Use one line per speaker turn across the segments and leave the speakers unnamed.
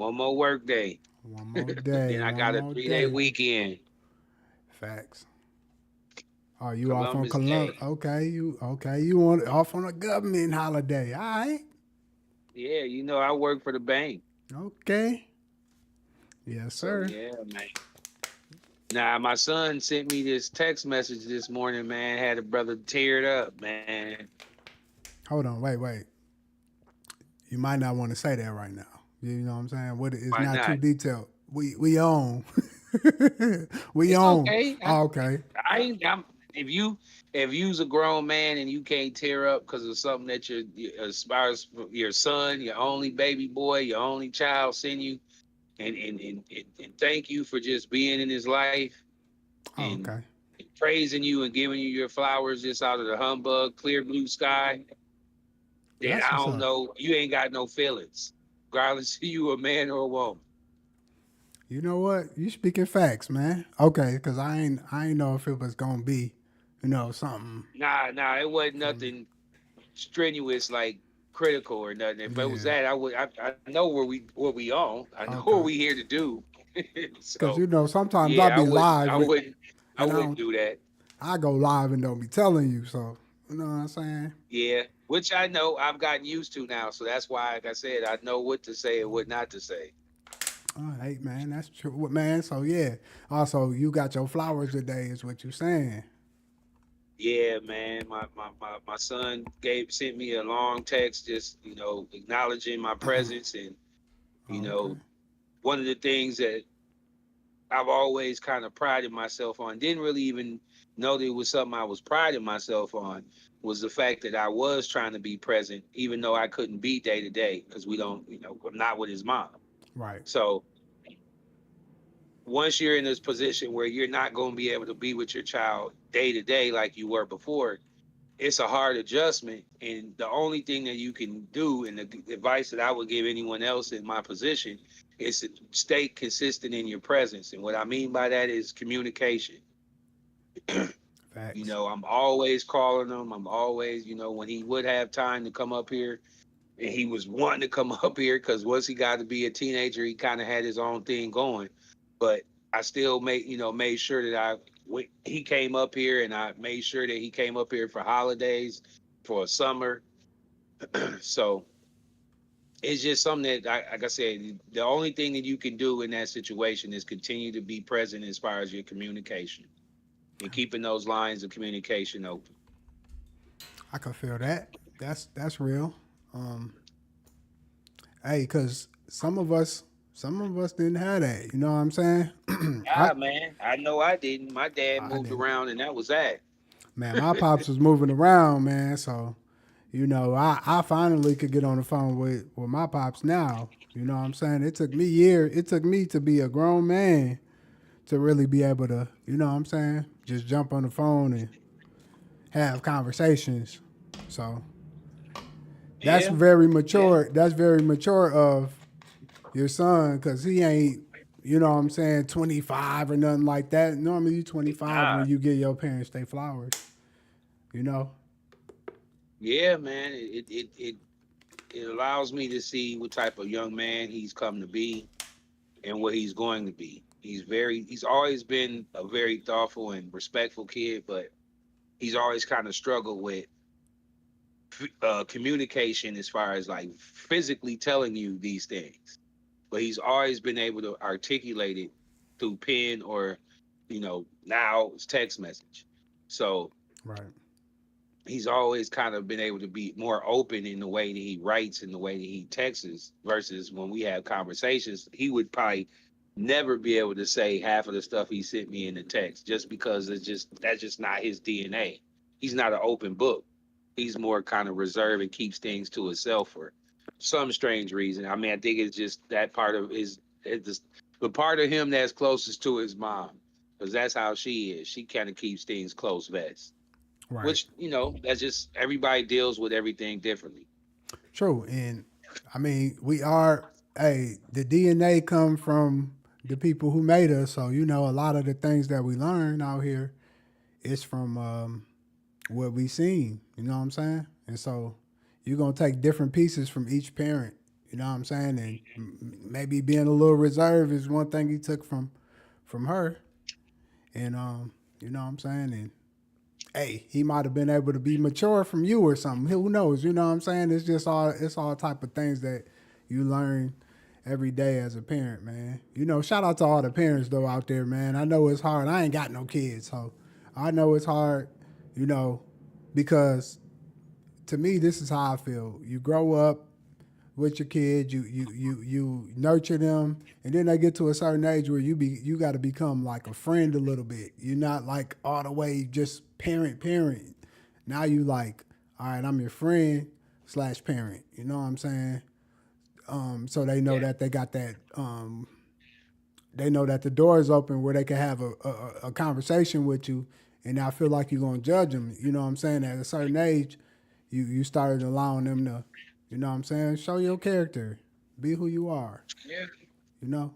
One more work day.
One more day.
Then I
One
got a
more
3-day
day.
weekend.
Facts. Oh, you off on
Columbus
Columbus?
Day.
Okay, you want off on a government holiday? All right.
Yeah, I work for the bank.
Okay. Yes,
So
sir.
yeah, man. Now my son sent me this text message this morning, man. Had a brother teared up, man.
Hold on. Wait. You might not want to say that right now. You know what I'm saying? What it's
Why
not too
not?
detailed. We own. We
It's
own.
okay.
Oh, okay.
I ain't. If you's a grown man and you can't tear up because of something that as far as your son, your only baby boy, your only child send you, and thank you for just being in his life
Oh,
and,
okay.
and praising you and giving you your flowers just out of the humbug, clear blue sky, then
That's
I
what's
don't
up.
know. You ain't got no feelings, regardless if you a man or a woman.
You know what? You speaking facts, man. Okay, because I ain't know if it was gonna be, something
Nah, it wasn't
from.
nothing strenuous like critical or nothing. If it was
Yeah.
that, I know what we on. I know what we
Okay.
here to do.
Because
So
sometimes I'll
yeah,
be
I
live
wouldn't I
and I
wouldn't
don't.
do that.
I go live and don't be telling you. So you know what I'm saying?
Yeah, which I know I've gotten used to now. So that's why, like I said, I know what to say and what not to say.
All right, man. That's true, man. So yeah. Also, you got your flowers today, is what you saying?
Yeah, man. My son gave sent me a long text just, acknowledging my presence and, you
Okay.
know, one of the things that I've always kind of prided myself on, didn't really even know that it was something I was priding myself on, was the fact that I was trying to be present, even though I couldn't be day to day because we don't, I'm not with his mom.
Right.
So once you're in this position where you're not going to be able to be with your child day to day like you were before, it's a hard adjustment. And the only thing that you can do, and the advice that I would give anyone else in my position, is to stay consistent in your presence. And what I mean by that is communication.
Facts.
I'm always calling him. I'm always, when he would have time to come up here, and he was wanting to come up here because once he got to be a teenager, he kind of had his own thing going. But I still made sure that he came up here, and I made sure that he came up here for holidays, for summer. So it's just something that, like I said, the only thing that you can do in that situation is continue to be present as far as your communication and keeping those lines of communication open.
I can feel that. That's real. Um, hey, cause some of us didn't have that. You know what I'm saying? I
Ah, man, I know I didn't. My dad
I
moved
didn't.
around, and that was that.
Man, my pops was moving around, man. So I finally could get on the phone with my pops now. You know what I'm saying? It took me years. It took me to be a grown man to really be able to, you know what I'm saying, just jump on the phone and have conversations. So that's
Yeah,
very
yeah.
mature. That's very mature of your son because he ain't, you know what I'm saying, 25 or nothing like that. Normally you 25
Nah,
when you get your parents their flowers, you know?
yeah, man. It allows me to see what type of young man he's come to be and what he's going to be. He's always been a very thoughtful and respectful kid, but he's always kind of struggled with communication as far as like physically telling you these things. But he's always been able to articulate it through pen or, now it's text message. So
Right.
he's always kind of been able to be more open in the way that he writes and the way that he texts versus when we have conversations, he would probably never be able to say half of the stuff he sent me in the text just because that's just not his DNA. He's not an open book. He's more kind of reserved and keeps things to himself for some strange reason. I mean, I think it's just that part of the part of him that's closest to his mom because that's how she is. She kind of keeps things close vest,
Right.
which that's just everybody deals with everything differently.
True. And I mean, hey, the DNA come from the people who made us. So, a lot of the things that we learn out here is from what we seen. You know what I'm saying? And so you're going to take different pieces from each parent, You know what I'm saying? And maybe being a little reserved is one thing he took from her. And you know what I'm saying? And hey, he might have been able to be mature from you or something. Who knows? You know what I'm saying? It's all type of things that you learn every day as a parent, man. You know, shout out to all the parents though out there, man. I know it's hard. I ain't got no kids, so I know it's hard, you know, because to me this is how I feel. You grow up with your kids, you nurture them, and then they get to a certain age where you got to become like a friend a little bit. You're not like all the way just parent. Now you like, all right, I'm your friend slash parent. You know what I'm saying? So they know
Yeah.
that they got that. They know that the door is open where they can have a conversation with you, and I feel like you're gonna judge them. You know what I'm saying? At a certain age, you started allowing them to, you know what I'm saying, show your character, be who you are.
Yeah.
You know.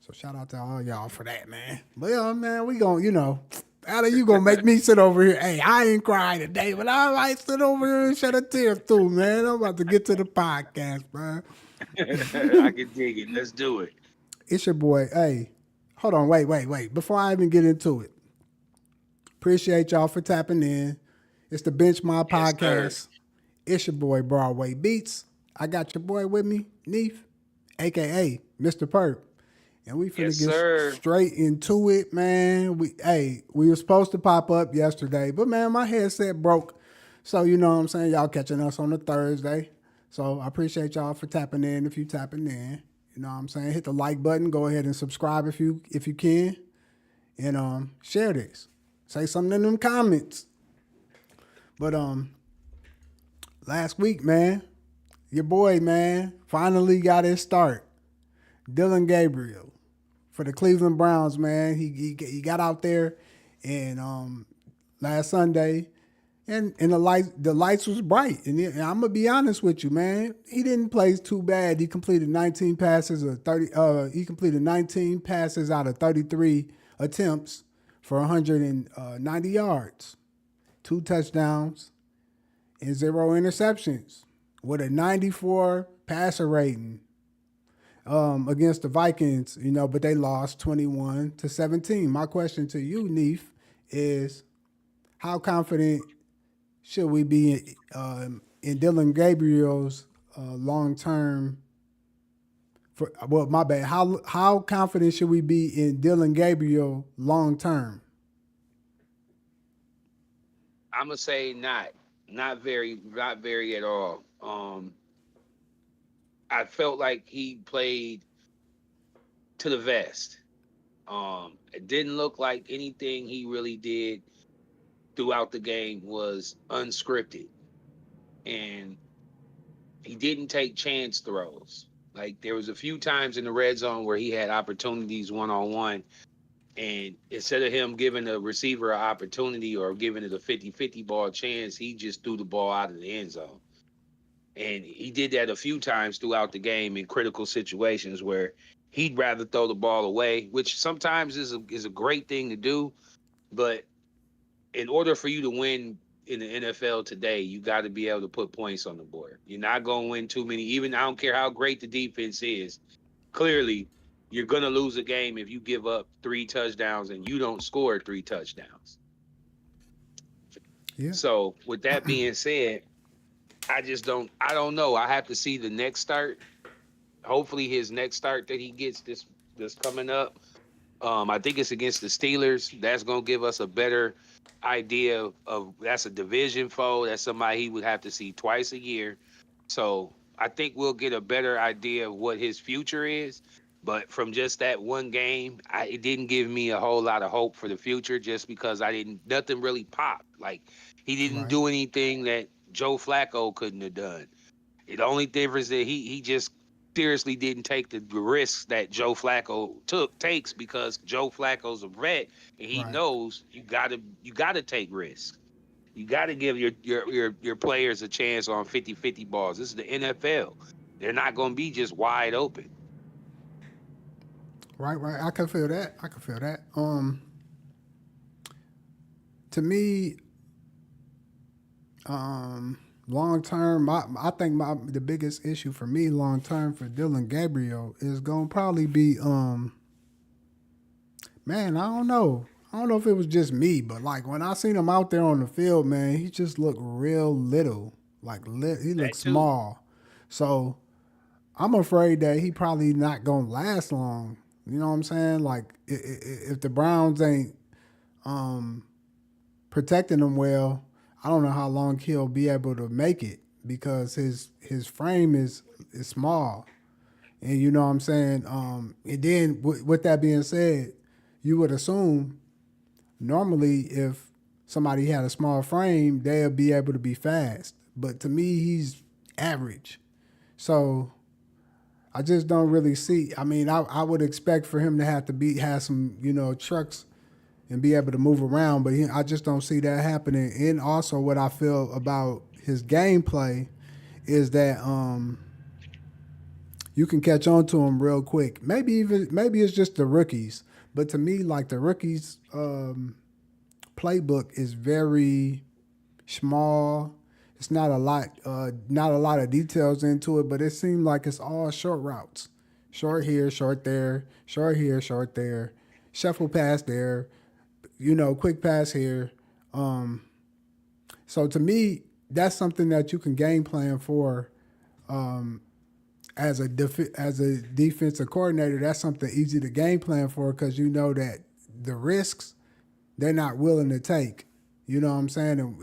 So shout out to all y'all for that, man. But yeah, man, we gonna, you know, Allie, you gonna make me sit over here. Hey, I ain't crying today, but I might sit over here and shed a tear too, man. I'm about to get to the podcast, man.
I can dig it. Let's do it.
It's your boy. Hey, hold on, wait. Before I even get into it, appreciate y'all for tapping in. It's the Bench My
Yes, sir.
Podcast. It's your boy Broadway Beats. I got your boy with me, Neef, aka Mr. Perp. And we finna
Yes,
get
sir.
straight into it, man. We were supposed to pop up yesterday, but man, my headset broke. So you know what I'm saying? Y'all catching us on a Thursday. So I appreciate y'all for tapping in if you tapping in. You know what I'm saying? Hit the like button. Go ahead and subscribe if you can. And share this. Say something in them comments. But last week, man, your boy, man, finally got his start. Dillon Gabriel for the Cleveland Browns, man. He got out there and last Sunday and the lights was bright. And I'm gonna be honest with you, man. He didn't play too bad. He completed 19 passes of 30. He completed 19 passes out of 33 attempts for 190 yards, 2 touchdowns, and 0 interceptions with a 94 passer rating against the Vikings, you know, but they lost 21-17. My question to you, Neef, is how confident should we be in Dillon Gabriel's long term? For well, my bad. How confident should we be in Dillon Gabriel long term?
I'm gonna say not, not very at all. I felt like he played to the vest. It didn't look like anything he really did throughout the game was unscripted, and he didn't take chance throws. Like there was a few times in the red zone where he had opportunities one on one, and instead of him giving the receiver an opportunity or giving it a 50-50 ball chance, he just threw the ball out of the end zone. And he did that a few times throughout the game in critical situations where he'd rather throw the ball away, which sometimes is a great thing to do. But in order for you to win in the NFL today, you got to be able to put points on the board. You're not going to win too many. Even I don't care how great the defense is. Clearly, you're going to lose a game if you give up 3 touchdowns and you don't score 3 touchdowns.
Yeah.
So, with that being said, I just don't. I don't know. I have to see the next start. Hopefully, his next start that he gets this coming up. I think it's against the Steelers. That's gonna give us a better idea of that's a division foe. That's somebody he would have to see twice a year. So I think we'll get a better idea of what his future is. But from just that one game, it didn't give me a whole lot of hope for the future just because I didn't nothing really popped. Like he didn't
Right.
do anything that Joe Flacco couldn't have done. The only difference that he just seriously didn't take the risks that Joe Flacco takes because Joe Flacco's a vet and he
Right.
knows you gotta take risks. You gotta give your players a chance on 50-50 balls. This is the NFL. They're not gonna be just wide open.
Right. I can feel that. I can feel that. To me, long term, I think the biggest issue for me long term for Dillon Gabriel is gonna probably be man, I don't know. I don't know if it was just me, but like when I seen him out there on the field, man, he just looked real little. Like he looked
That too.
small. So I'm afraid that he probably not gonna last long. You know what I'm saying? Like if the Browns ain't protecting him well, I don't know how long he'll be able to make it because his frame is small. And you know what I'm saying? And then with that being said, you would assume normally if somebody had a small frame, they'll be able to be fast. But to me, he's average. So I just don't really see. I mean, I would expect for him to have to have some trucks and be able to move around, but I just don't see that happening. And also, what I feel about his gameplay is that you can catch on to him real quick. Maybe it's just the rookies, but to me, like the rookies playbook is very small. It's not a lot of details into it, but it seemed like it's all short routes, short here, short there, short here, short there, shuffle pass there, quick pass here. Um, so to me, that's something that you can game plan for as a defensive coordinator. That's something easy to game plan for because you know that the risks they're not willing to take. You know what I'm saying? And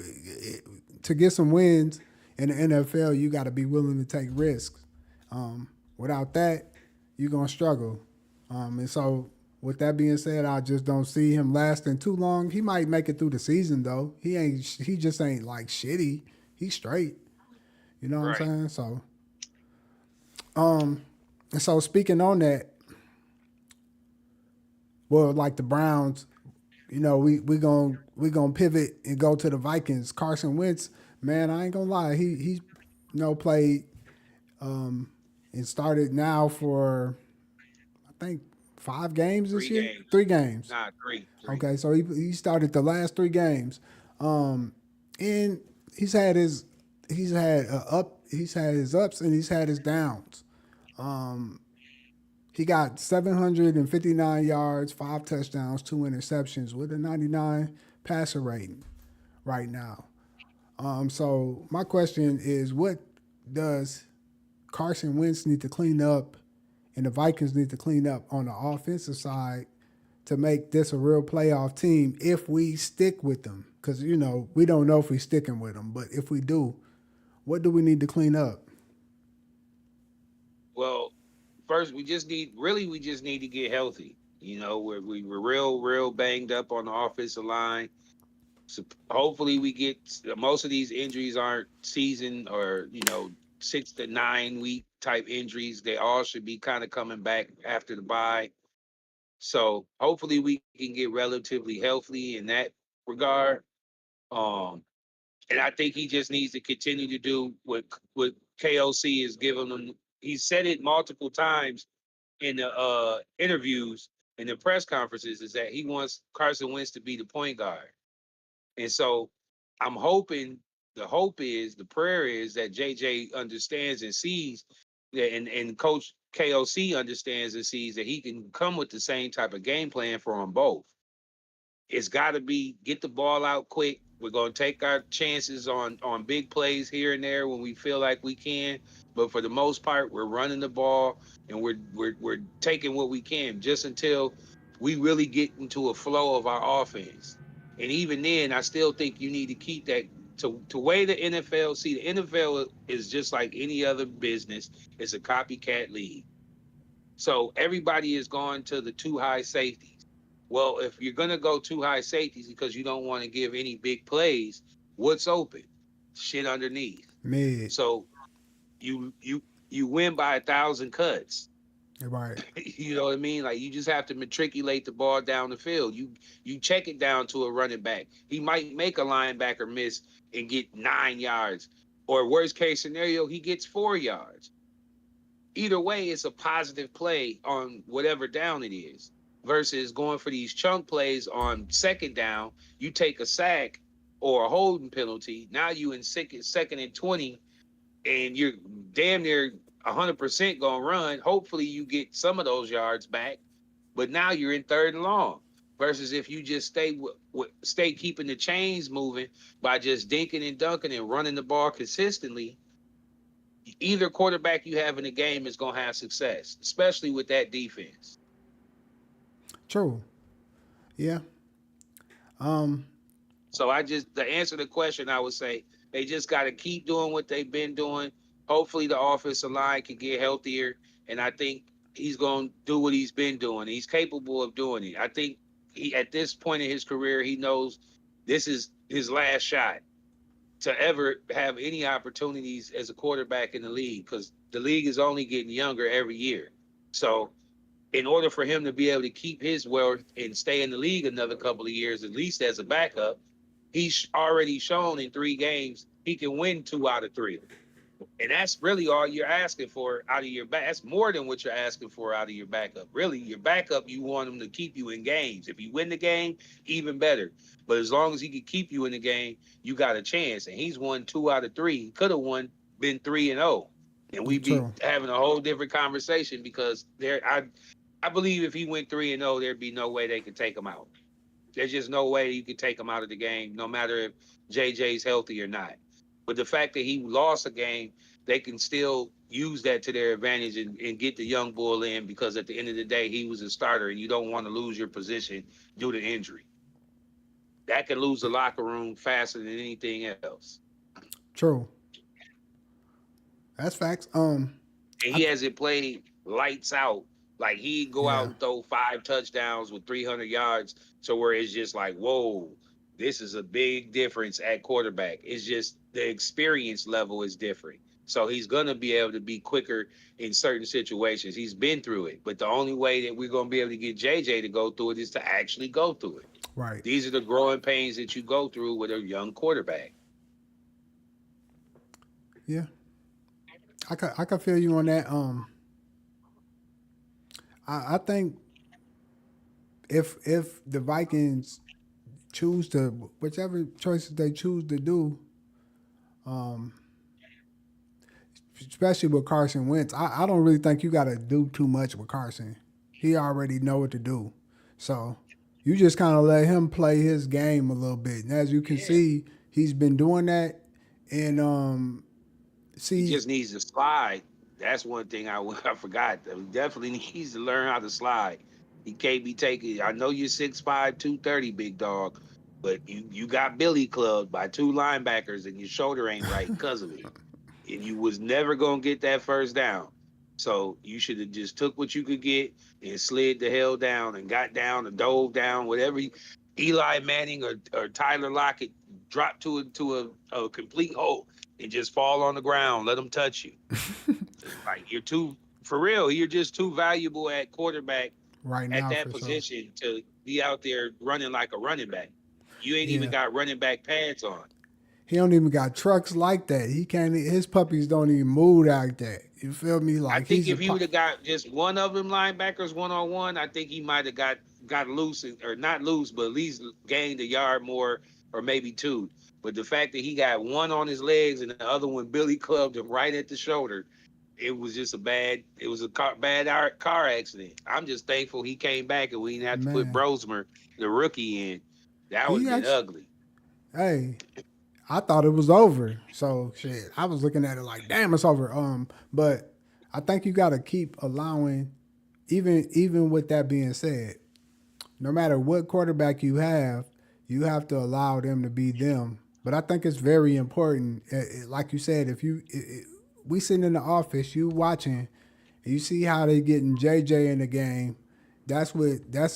to get some wins in the NFL, you got to be willing to take risks. Without that, you're gonna struggle. And so, with that being said, I just don't see him lasting too long. He might make it through the season though. He ain't. He just ain't like shitty. He's straight. You know what I'm
Right.
saying? So, and so speaking on that, well, like the Browns, we gonna pivot and go to the Vikings. Carson Wentz, man, I ain't gonna lie, he played and started now for I think 5 games this
Three
year,
games.
3 games.
Nah, three. Three.
Okay, so he started the last 3 games, and he's had his he's had his ups and he's had his downs. He got 759 yards, 5 touchdowns, 2 interceptions with a 99 passer rating right now. So my question is, what does Carson Wentz need to clean up, and the Vikings need to clean up on the offensive side to make this a real playoff team if we stick with them? Because we don't know if we're sticking with them, but if we do, what do we need to clean up?
Well, first we just need to get healthy. We were real banged up on the offensive line. So hopefully we get most of these injuries aren't season or 6 to 9 week type injuries. They all should be kind of coming back after the bye. So hopefully we can get relatively healthy in that regard. Um, and I think he just needs to continue to do what KOC is giving him. He said it multiple times in the interviews and the press conferences is that he wants Carson Wentz to be the point guard. And so I'm hoping the prayer is that JJ understands and sees that, and Coach KOC understands and sees that he can come with the same type of game plan for them both. It's got to be get the ball out quick. We're going to take our chances on big plays here and there when we feel like we can, but for the most part, we're running the ball and we're taking what we can just until we really get into a flow of our offense. And even then, I still think you need to keep that to way the NFL. See, the NFL is just like any other business. It's a copycat league. So everybody is going to the too high safeties. Well, if you're gonna go too high safeties because you don't want to give any big plays, what's open? Shit underneath.
Mid,
So you win by 1,000 cuts.
right?
You know what I mean? Like you just have to matriculate the ball down the field. You check it down to a running back. He might make a linebacker miss and get 9 yards. Or worst case scenario, he gets 4 yards. Either way, it's a positive play on whatever down it is versus going for these chunk plays on second down. You take a sack or a holding penalty. Now you in second and 20, and you're damn near 100% gonna run. Hopefully you get some of those yards back, but now you're in third and long. Versus if you just stay keeping the chains moving by just dinking and dunking and running the ball consistently, either quarterback you have in the game is gonna have success, especially with that defense.
True. Yeah. Um.
So I just to answer the question, I would say they just got to keep doing what they've been doing. Hopefully, the offensive line can get healthier, and I think he's going to do what he's been doing. He's capable of doing it. I think he at this point in his career, he knows this is his last shot to ever have any opportunities as a quarterback in the league because the league is only getting younger every year. So in order for him to be able to keep his wealth and stay in the league another couple of years, at least as a backup, he's already shown in 3 games he can win 2 out of 3. And that's really all you're asking for out of your back. That's more than what you're asking for out of your backup. Really, your backup, you want him to keep you in games. If you win the game, even better. But as long as he can keep you in the game, you got a chance. And he's won 2 out of 3. He could have been 3-0. And we'd be
True.
having a whole different conversation because I believe if he went 3-0, there'd be no way they could take him out. There's just no way you could take him out of the game, no matter if JJ's healthy or not. But the fact that he lost a game, they can still use that to their advantage and get the young bull in because at the end of the day, he was a starter and you don't want to lose your position due to injury. That can lose the locker room faster than anything else.
True. That's facts.
And
I
he hasn't played lights out. Like he'd go out
yeah.
and throw 5 touchdowns with 300 yards to where it's just like, whoa, this is a big difference at quarterback. It's just the experience level is different. So he's going to be able to be quicker in certain situations. He's been through it. But the only way that we're going to be able to get JJ to go through it is to actually go through it.
Right.
These are the growing pains that you go through with a young quarterback.
Yeah. I can feel you on that. I think if the Vikings choose to whichever choices they choose to do, um, especially with Carson Wentz, I don't really think you got to do too much with Carson. He already know what to do, so you just kind of let him play his game a little bit. And as you can
Yeah.
see, he's been doing that. And
He
see,
just needs to slide. That's one thing I forgot. He definitely needs to learn how to slide. He can't be taking. I know you're 6'5", 230, big dog, but you got Billy clubbed by 2 linebackers and your shoulder ain't right because of it. And you was never gonna get that first down. So you should have just took what you could get and slid the hell down and got down and dove down, whatever. Eli Manning or Tyler Lockett drop to a complete hole and just fall on the ground. Let them touch you. Like you're too for real. You're just too valuable at quarterback
right
at
now
that
for sure.
position to be out there running like a running back. You ain't even
Yeah.
got running back pads on.
He don't even got trucks like that. He can't. His puppies don't even move like that. You feel me?
I
Like
think
he's a
if you
pup.
would have got just one of them linebackers 1-on-1, I think he might have got loose or not loose, but at least gained a yard more or maybe 2. But the fact that he got one on his legs and the other one Billy clubbed him right at the shoulder, it was a car accident. I'm just thankful he came back and we didn't have to put
Man,
Brosmer, the rookie, in. That would
he
have been
actually.
ugly.
Hey, I thought it was over. So shit, I was looking at it like, damn, it's over. But I think you got to keep allowing. Even with that being said, no matter what quarterback you have to allow them to be them. But I think it's very important. Like you said, if we sitting in the office, you watching, you see how they getting JJ in the game. That's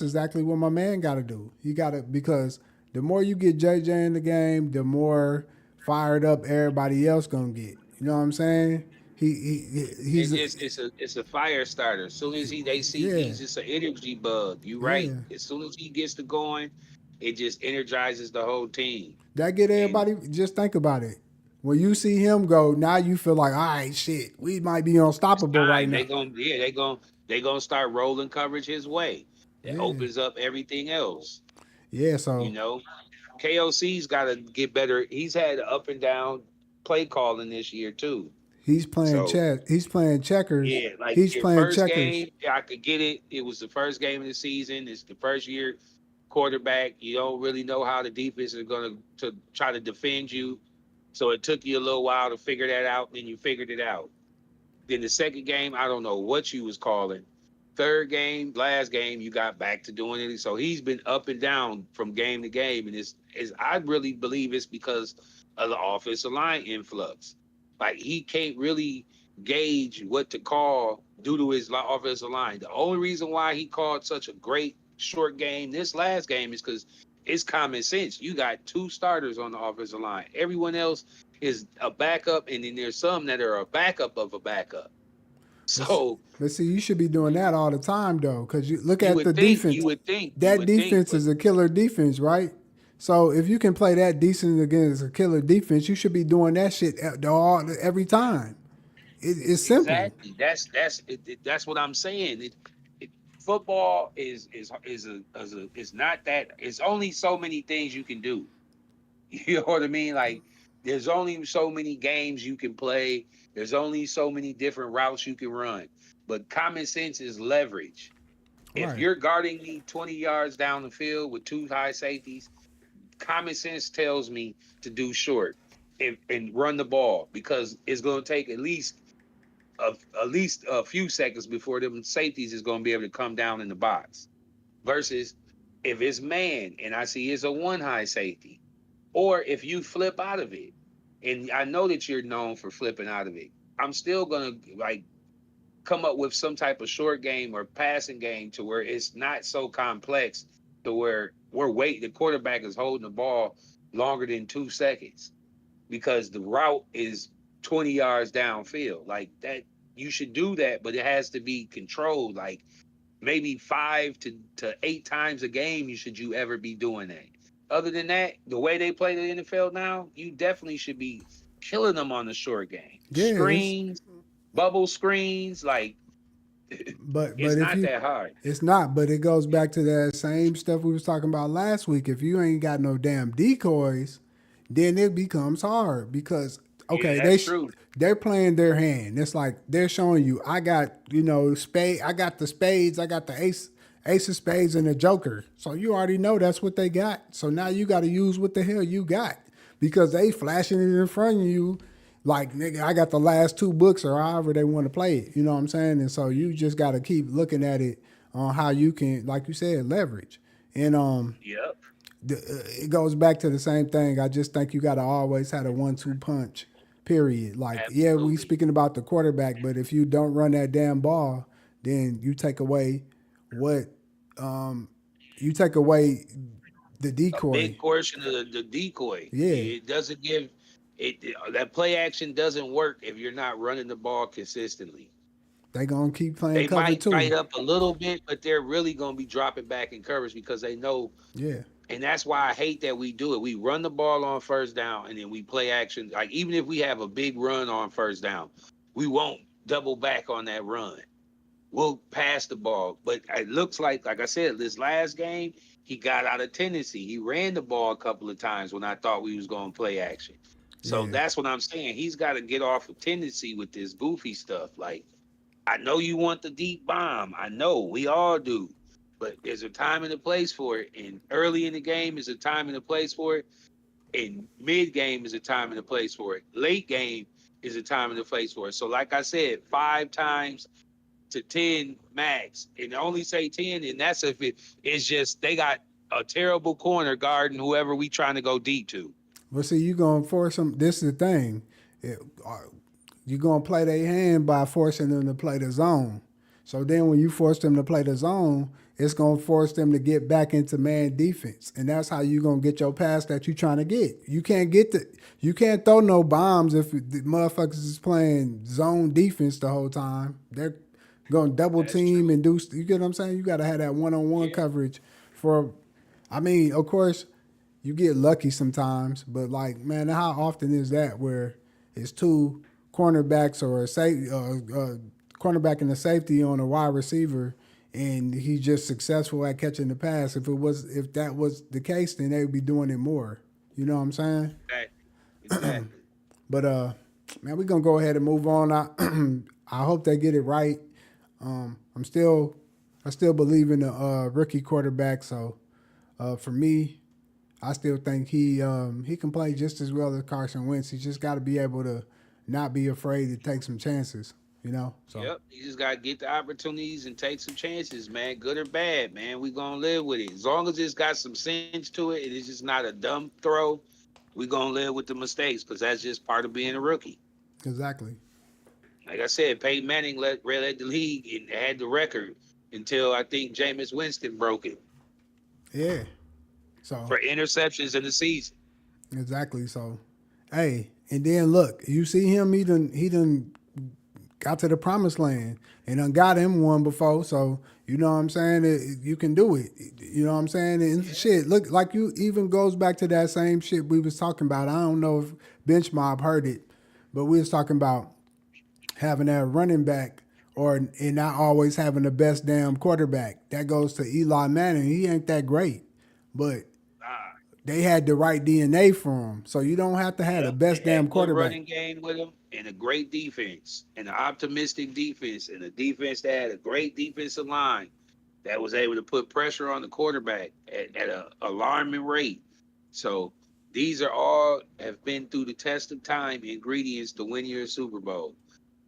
exactly what my man got to do. He got to because the more you get JJ in the game, the more fired up everybody else gonna get. You know what I'm saying? He's
It's a fire starter. As soon as they see
yeah,
he's just an energy bug. You right.
yeah.
As soon as he gets to going, it just energizes the whole team.
That get
And
everybody. Just think about it. When you see him go, now you feel like, all right, shit, we might be
it's
unstoppable right
time.
now.
They gonna start rolling coverage his way. That
Yeah,
opens up everything else.
yeah.
You
So
know. KOC's got to get better. He's had up and down play calling this year too.
He's playing
So
chess. He's playing checkers.
yeah, like
He's
your
playing
first
checkers.
game, I could get it. It was the first game of the season. It's the first year quarterback. You don't really know how the defense is going to try to defend you. So it took you a little while to figure that out. Then you figured it out. Then the second game, I don't know what you was calling. Third game, last game, you got back to doing it. So he's been up and down from game to game, and it's I really believe it's because of the offensive line influx. Like he can't really gauge what to call due to his offensive line. The only reason why he called such a great short game this last game is because it's common sense. You got two starters on the offensive line. Everyone else is a backup, and then there's some that are a backup of a backup.
But,
So
but see, you should be doing that all the time though, because you look
you
at the
would think, you
defense.
would think, you
That
would think,
defense
but
is a killer defense, right? So if you can play that decent against a killer defense, you should be doing that shit every time. It's simple.
exactly. That's what I'm saying. Football is not that. It's only so many things you can do. You know what I mean? Like there's only so many games you can play. There's only so many different routes you can run. But common sense is leverage. If
Right.
you're guarding me 20 yards down the field with two high safeties, common sense tells me to do short and run the ball because it's going to take at least a few seconds before them safeties is going to be able to come down in the box. Versus if it's man and I see it's a one high safety, or if you flip out of it, and I know that you're known for flipping out of it, I'm still gonna like come up with some type of short game or passing game to where it's not so complex to where the quarterback is holding the ball longer than 2 seconds because the route is 20 yards downfield. Like that, you should do that, but it has to be controlled. Like maybe 5 to 8 times a game, you ever be doing that. Other than that, the way they play the NFL now, you definitely should be killing them on the short game.
Yeah,
Screens, bubble screens, like
but
it's
if
not
you,
that hard.
it's not. But it goes back to that same stuff we was talking about last week. If you ain't got no damn decoys, then it becomes hard because
Yeah,
okay,
that's true.
they're playing their hand. It's like they're showing you, I got spade, I got the spades, I got the ace of spades and the joker. So you already know that's what they got. So now you got to use what the hell you got because they flashing it in front of you. Like nigga, I got the last two books or however they want to play it. You know what I'm saying? And so you just got to keep looking at it on how you can, like you said, leverage. And
Yep,
it goes back to the same thing. I just think you got to always have a 1-2 punch. Period. Like, yeah, we
absolutely.
speaking about the quarterback, but if you don't run that damn ball, then you take away what you take away the
A big
decoy.
portion of the decoy.
Yeah,
It doesn't give that play action doesn't work if you're not running the ball consistently.
they gonna keep playing
They
cover
might
two.
tight up a little bit, but they're really going to be dropping back in coverage because they know.
Yeah,
And that's why I hate that we do it. We run the ball on first down and then we play action. Like even if we have a big run on first down, we won't double back on that run. We'll pass the ball. But it looks like I said, this last game, he got out of tendency. He ran the ball a couple of times when I thought we was going to play action. So
yeah.
that's what I'm saying. He's got to get off of tendency with this goofy stuff. Like I know you want the deep bomb. I know we all do. But there's a time and a place for it. And early in the game is a time and a place for it. And mid game is a time and a place for it. Late game is a time and a place for it. So, like I said, 5 times to 10 max. And only say 10, and that's if it's just they got a terrible corner guarding whoever we trying to go deep to.
But see, you gonna force them. This is the thing. You're gonna play their hand by forcing them to play the zone. So then when you force them to play the zone, it's gonna force them to get back into man defense. And that's how you gonna get your pass that you trying to get. You can't throw no bombs if the motherfuckers is playing zone defense the whole time. They're gonna double
That's
team
true.
and do you get what I'm saying? You gotta have that one on one
Yeah.
coverage for I mean, of course, you get lucky sometimes, but like, man, how often is that where it's two cornerbacks or a cornerback and a safety on a wide receiver, and he's just successful at catching the pass. If that was the case, then they would be doing it more. You know what I'm saying?
Exactly. Exactly.
But man, we're gonna go ahead and move on. I hope they get it right. I still believe in the rookie quarterback. So for me, I still think he can play just as well as Carson Wentz. He just got to be able to not be afraid to take some chances. You know. So
Yep. You just gotta get the opportunities and take some chances, man. Good or bad, man. We gonna live with it. As long as it's got some sense to it, and it's just not a dumb throw, we gonna live with the mistakes because that's just part of being a rookie.
exactly.
Like I said, Peyton Manning led the league and had the record until I think Jameis Winston broke it
Yeah. So
for interceptions in the season.
exactly. So hey, and then look, you see him. He done got to the promised land and done got him one before. So you know what I'm saying? You can do it. You know what I'm saying? And shit, look, like you even goes back to that same shit we was talking about. I don't know if Bench Mob heard it, but we was talking about having that running back or and not always having the best damn quarterback. That goes to Eli Manning. He ain't that great, but
Ah,
they had the right DNA for him. So you don't have to have the
yep. They
best damn
had good
quarterback.
running game with him and a great defense and an optimistic defense and a defense that had a great defensive line that was able to put pressure on the quarterback at an alarming rate. So these are all have been through the test of time ingredients to win your Super Bowl.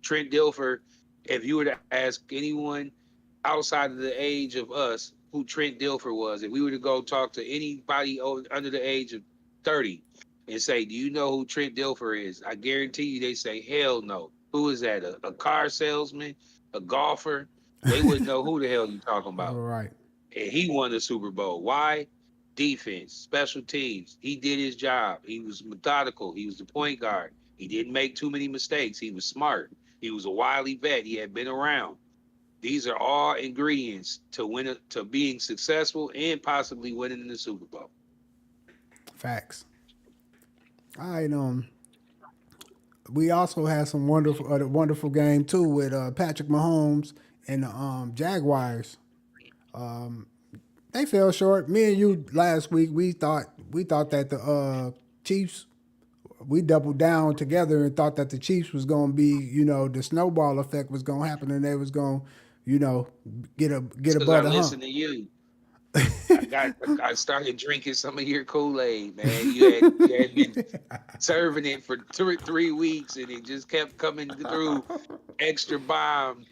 Trent Dilfer, if you were to ask anyone outside of the age of us who Trent Dilfer was, if we were to go talk to anybody under the age of 30 and say, do you know who Trent Dilfer is? I guarantee you they say, hell no. Who is that? A car salesman? A golfer? They wouldn't know who the hell you talking
All
about.
right.
And he won the Super Bowl. Why? Defense, special teams. He did his job. He was methodical. He was the point guard. He didn't make too many mistakes. He was smart. He was a wily vet. He had been around. These are all ingredients to to being successful and possibly winning the Super Bowl.
Facts. All right. We also had some wonderful game too with Patrick Mahomes and the Jaguars. They fell short. Me and you last week we thought that the Chiefs we doubled down together and thought that the Chiefs was going to be, the snowball effect was going to happen and they was going, to, get
It's because I
above the hump.
listened to you. I started drinking some of your Kool-Aid, man. You had been serving it for 2 or 3 weeks, and it just kept coming through extra bomb,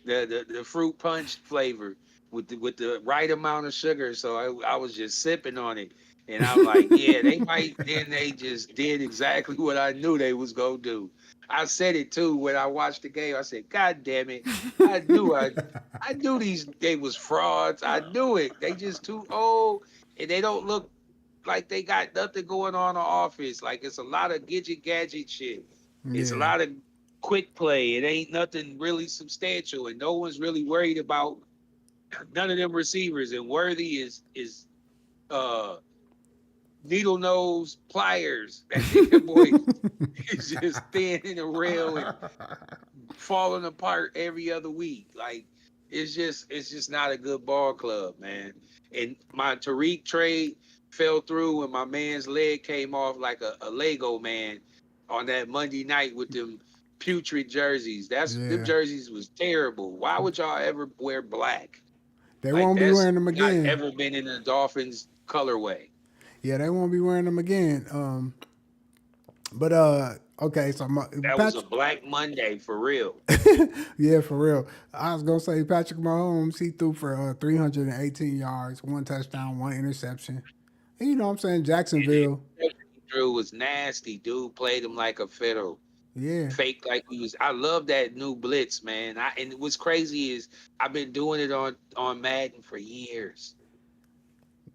the fruit punch flavor with the right amount of sugar. So I was just sipping on it, and I'm like, yeah, they might. Then they just did exactly what I knew they was gonna do. I said it too when I watched the game. I said, God damn it, I knew I knew these they was frauds. I knew it. They just too old, and they don't look like they got nothing going on offense. Like it's a lot of gadget gadget shit. It's a
Yeah,
lot of quick play. It ain't nothing really substantial, and no one's really worried about none of them receivers. And Worthy is uh needle nose pliers. That boy is just thin the rail and falling apart every other week. Like it's just not a good ball club, man. And my Tariq trade fell through when my man's leg came off like a Lego man on that Monday night with them putrid jerseys. Them
yeah.
jerseys was terrible. Why would y'all ever wear black?
They
Like
won't be
that's
wearing them
not
again.
ever been in the Dolphins colorway.
Yeah, they won't be wearing them again. But okay, so
That was a
Patrick,
Black Monday for real.
yeah, for real. I was gonna say Patrick Mahomes, he threw for 318 yards, one touchdown, one interception. And you know what I'm saying?
And the
Jacksonville,
interception he threw was nasty. Dude played him like a fiddle.
yeah.
Fake like he was. I love that new blitz, man. And what's crazy is I've been doing it on Madden for years.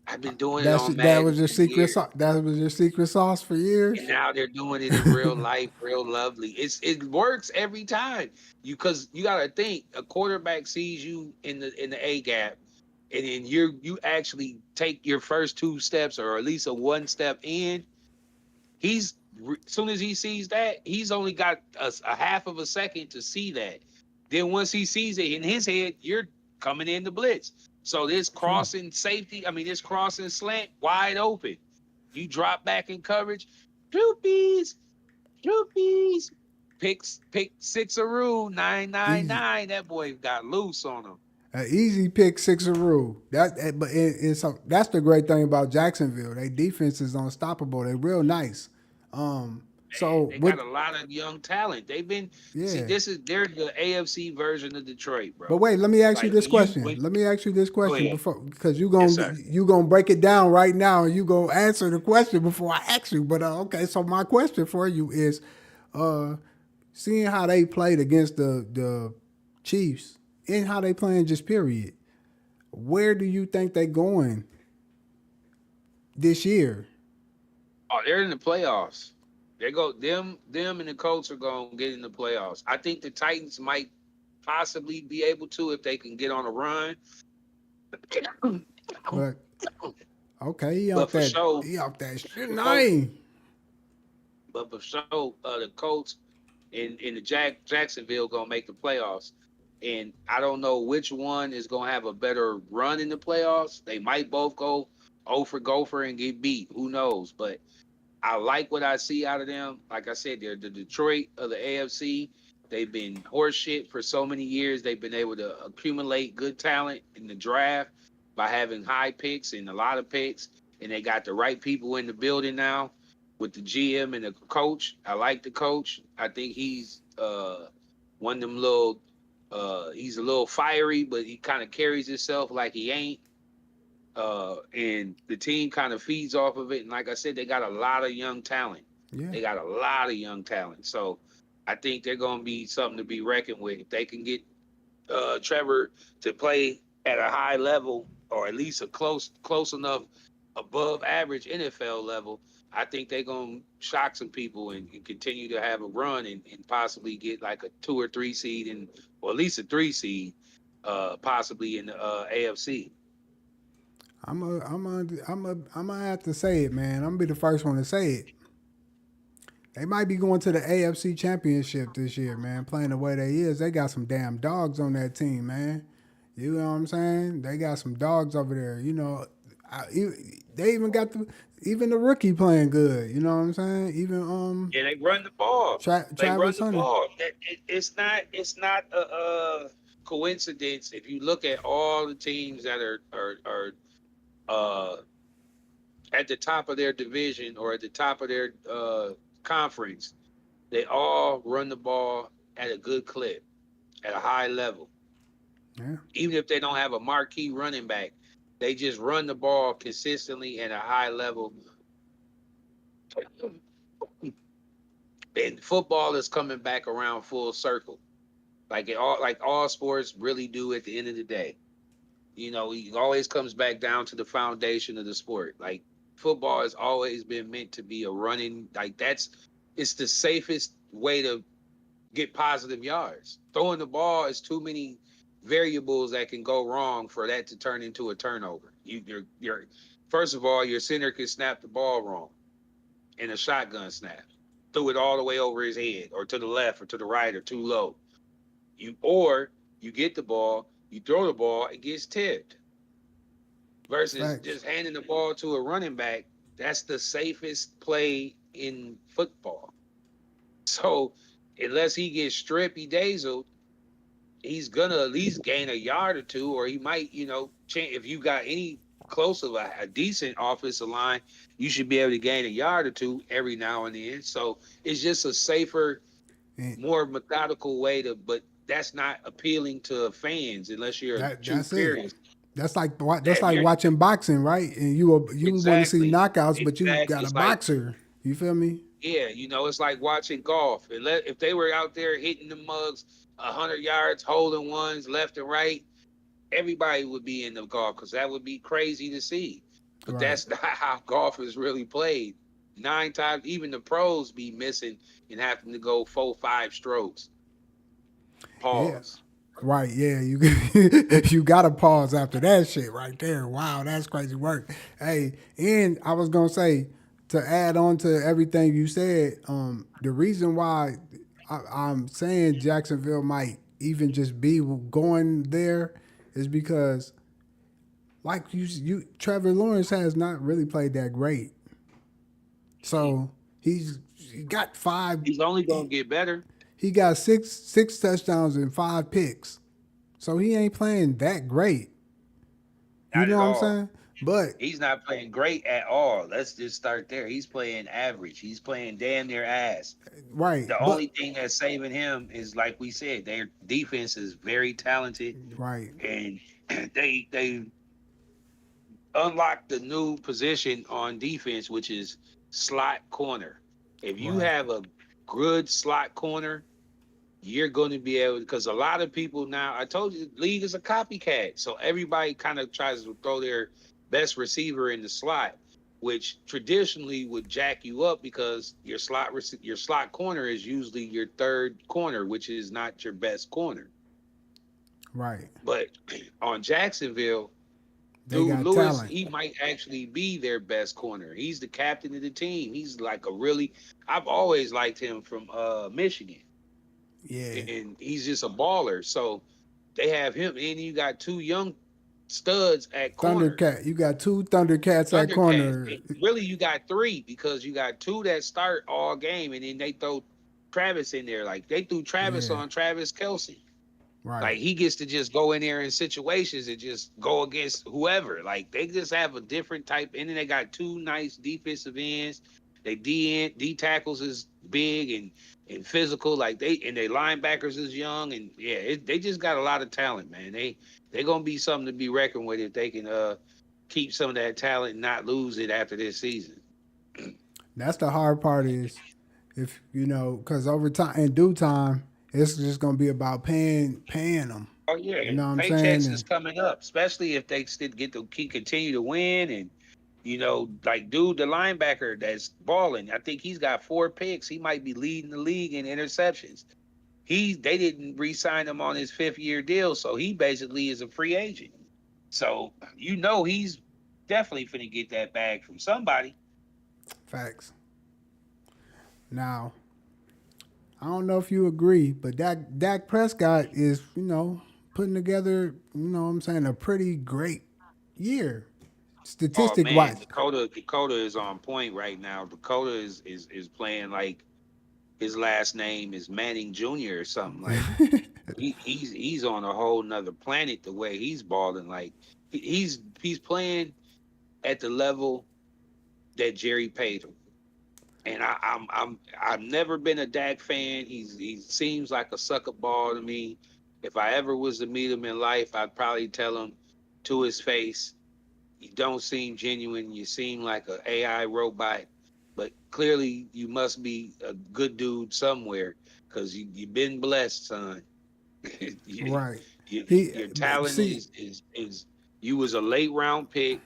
I've been doing it on
That
Madden
was your
for
secret
years.
sauce. That was your secret sauce for
And
years.
now they're doing it in real life, real lovely. It works every time. Because you gotta think a quarterback sees you in the A gap, and then you actually take your first 2 steps or at least a 1 step in. He's as soon as he sees that, he's only got a half of a second to see that. Then once he sees it in his head, you're coming in the blitz. So this
True.
crossing safety, I mean this crossing slant wide open. You drop back in coverage, droopies, droopies. Pick six a rule,
Easy.
999. That boy got loose on him.
An easy pick six a rule. But that's the great thing about Jacksonville. Their defense is unstoppable. They're real nice.
Man,
So
they got
what?
a lot of young talent. They've been see
Yeah.
they're the AFC version of Detroit,
But
bro.
wait, let me ask you
Like
this question.
when
Let me ask you this
go
question
ahead.
before, because
Yes, sir.
you gonna break it down right now, and you gonna answer the question before I ask you. But okay, so my question for you is, uh, seeing how they played against the Chiefs and how they playing just period, where do you think they going this year?
Oh, they're in the playoffs. They go them and the Colts are gonna get in the playoffs. I think the Titans might possibly be able to if they can get on a run.
But okay,
But for sure,
he off that shit
the Colts,
nine.
but for sure, the Colts and the Jacksonville gonna make the playoffs. And I don't know which one is gonna have a better run in the playoffs. They might both go 0 for gopher and get beat. Who knows? But I like what I see out of them. Like I said, they're the Detroit of the AFC. They've been horseshit for so many years. They've been able to accumulate good talent in the draft by having high picks and a lot of picks. And they got the right people in the building now with the GM and the coach. I like the coach. I think he's one of them little he's a little fiery, but he kind of carries himself like he ain't. And the team kind of feeds off of it. And like I said, they got a lot of young talent.
Yeah.
They got a lot of young talent. So I think they're going to be something to be reckoned with. If they can get Trevor to play at a high level or at least a close enough above average NFL level, I think they're going to shock some people and continue to have a run and possibly get like a 2 or 3 seed or at least a 3 seed, possibly in the AFC.
I'm gonna have to say it, man. I'm gonna be the first one to say it. They might be going to the AFC Championship this year, man. Playing the way they is, they got some damn dogs on that team, man. You know what I'm saying? They got some dogs over there. You know, they even got even the rookie playing good. You know what I'm saying? Even
Yeah, they run the ball. They run
Travis
the
Hunter.
ball. It's not a coincidence if you look at all the teams that are uh, at the top of their division or at the top of their conference. They all run the ball at a good clip, at a high level.
Yeah,
Even if they don't have a marquee running back, they just run the ball consistently at a high level. And football is coming back around full circle. Like all sports really do at the end of the day. It always comes back down to the foundation of the sport. Like football has always been meant to be a running, like it's the safest way to get positive yards. Throwing the ball is too many variables that can go wrong for that to turn into a turnover. You're first of all, your center can snap the ball wrong in a shotgun snap. Threw it all the way over his head or to the left or to the right or too low. You get the ball, you throw the ball, it gets tipped. Versus
facts.
just handing the ball to a running back, that's the safest play in football. So unless he gets strippy dazzled, he's gonna at least gain a yard or two, or he might, if you got any close of a decent offensive line, you should be able to gain a yard or two every now and then. So it's just a safer,
And
more methodical way to, but that's not appealing to fans unless you're a true
that's it.
purist.
That's
If
like
you're
watching boxing, right? And you want to see
exactly,
knockouts, but you
exactly,
got a
it's like
boxer. You feel me?
yeah, it's like watching golf. If they were out there hitting the mugs 100 yards, holding ones left and right, everybody would be in the golf because that would be crazy to see. But
Right.
that's not how golf is really played. 9 times, even the pros be missing and having to go 4, 5 strokes.
Yeah.
Pause.
Right, yeah, you you gotta pause after that shit right there. Wow, that's crazy work. Hey, and I was gonna say to add on to everything you said, the reason why I'm saying Jacksonville might even just be going there is because like Trevor Lawrence has not really played that great. So he got five.
He's only gonna
He,
get better.
he got six touchdowns and 5 picks. So he ain't playing that great. You
Not
know
at
what I'm
all.
saying? But
He's not playing great at all. Let's just start there. He's playing average. He's playing damn near ass.
right,
The
but
only thing that's saving him is, like we said, their defense is very talented,
right,
and they unlocked the new position on defense, which is slot corner. If you
right,
have a good slot corner, you're going to be able, because a lot of people now, I told you, the league is a copycat. So everybody kind of tries to throw their best receiver in the slot, which traditionally would jack you up because your slot corner is usually your third corner, which is not your best corner.
right.
But on Jacksonville,
They
dude,
got
Lewis,
talent.
he might actually be their best corner. He's the captain of the team. He's like a really, I've always liked him from Michigan,
Yeah.
and he's just a baller. So they have him, and you got two young studs at corner,
Thundercat. You got two Thundercats at
Thundercats.
corner.
And really, you got three because you got two that start all game, and then they throw Travis in there. Like they threw Travis
Yeah.
on Travis Kelsey. Like
Right.
he gets to just go in there in situations and just go against whoever. Like they just have a different type. And then they got two nice defensive ends. They D tackles is big and physical. Like they linebackers is young, and yeah, they just got a lot of talent, man. They gonna be something to be reckoned with if they can keep some of that talent and not lose it after this season.
That's the hard part is if because over time in due time, it's just gonna be about paying them.
Oh yeah,
You know what I'm saying?
paychecks is
And
coming up, especially if they still get to keep continue to win. And like dude, the linebacker that's balling, I think he's got 4 picks. He might be leading the league in interceptions. They didn't re-sign him on his 5th-year deal, so he basically is a free agent. So he's definitely finna get that bag from somebody.
facts. Now, I don't know if you agree, but Dak Prescott is putting together what I'm saying, a pretty great year,
Oh
statistic
man,
wise.
Dakota is on point right now. Dakota is playing like his last name is Manning Jr. or something. Like he's on a whole nother planet the way he's balling. Like he's playing at the level that Jerry paid him. And I've never been a Dak fan. He seems like a sucker ball to me. If I ever was to meet him in life, I'd probably tell him to his face, "You don't seem genuine. You seem like an AI robot. But clearly, you must be a good dude somewhere because you've been blessed, son. you,
Right.
your talent
See,
is you was a late round pick.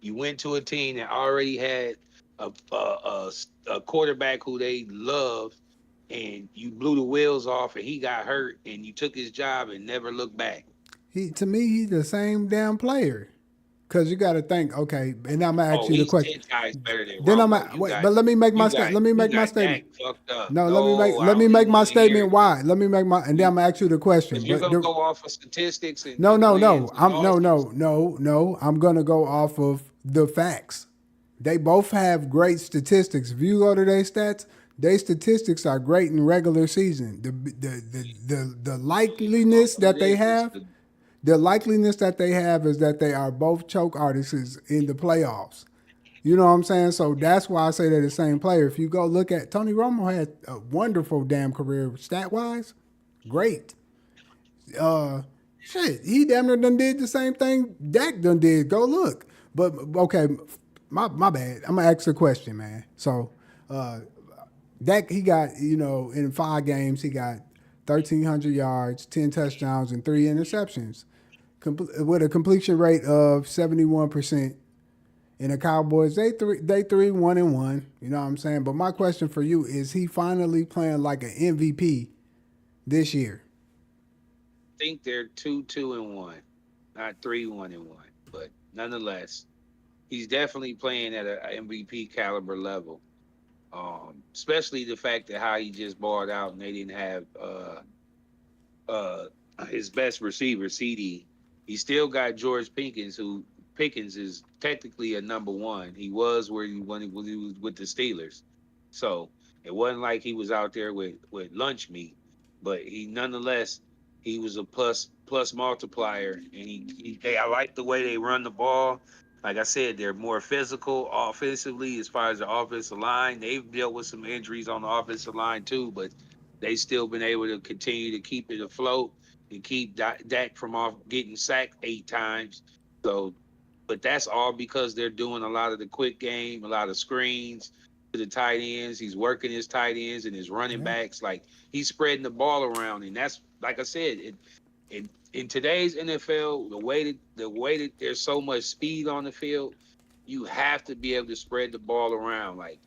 You went to a team that already had a quarterback who they loved, and you blew the wheels off, and he got hurt, and you took his job and never looked back.
to me, he's the same damn player. Cause you got to think, okay, and I'm gonna ask
Oh,
you the
he's
question.
10 times better than
Then I'm
Romo.
at, wait, but let me make my let me
You
make my
got
statement.
Dak fucked up.
No,
No, I
let me
don't
make
even
my
want to hear
statement.
it.
Why? Let me make my, and then I'm gonna ask you the question.
Because you're
But
gonna go off of statistics
no,
and
no,
wins
no.
and
I'm
losses.
no. I'm gonna go off of the facts. They both have great statistics. If you go to their stats, their statistics are great in regular season. The likeliness
All it
that they
is
have, the likeliness that they have is that they are both choke artists in the playoffs. You know what I'm saying? So that's why I say they're the same player. If you go look at Tony Romo had a wonderful damn career stat wise, great. Uh, shit, he damn near done did the same thing Dak done did. Go look. But okay, my bad. I'm gonna ask a question, man. So, uh, Dak he got in 5 games he got 1,300 yards, 10 touchdowns, and 3 interceptions, with a completion rate of 71%. And the Cowboys, they 1-1. You know what I'm saying? But my question for you is: he finally playing like an MVP this year?
think they're 2-2-1, not 3-1-1. But nonetheless, he's definitely playing at a MVP caliber level. Especially the fact that how he just balled out and they didn't have uh his best receiver, CD. He still got George Pickens, who Pickens is technically a number one. He was where he when he was with the Steelers, so it wasn't like he was out there with lunch meat, but he nonetheless he was a plus multiplier, and I like the way they run the ball. Like I said, they're more physical offensively as far as the offensive line. They've dealt with some injuries on the offensive line too, but they still been able to continue to keep it afloat and keep Dak from off getting sacked 8 times. So, but that's all because they're doing a lot of the quick game, a lot of screens to the tight ends. He's working his tight ends and his running
Yeah.
backs. Like he's spreading the ball around, and that's like I said. In today's NFL, the way that there's so much speed on the field, you have to be able to spread the ball around. Like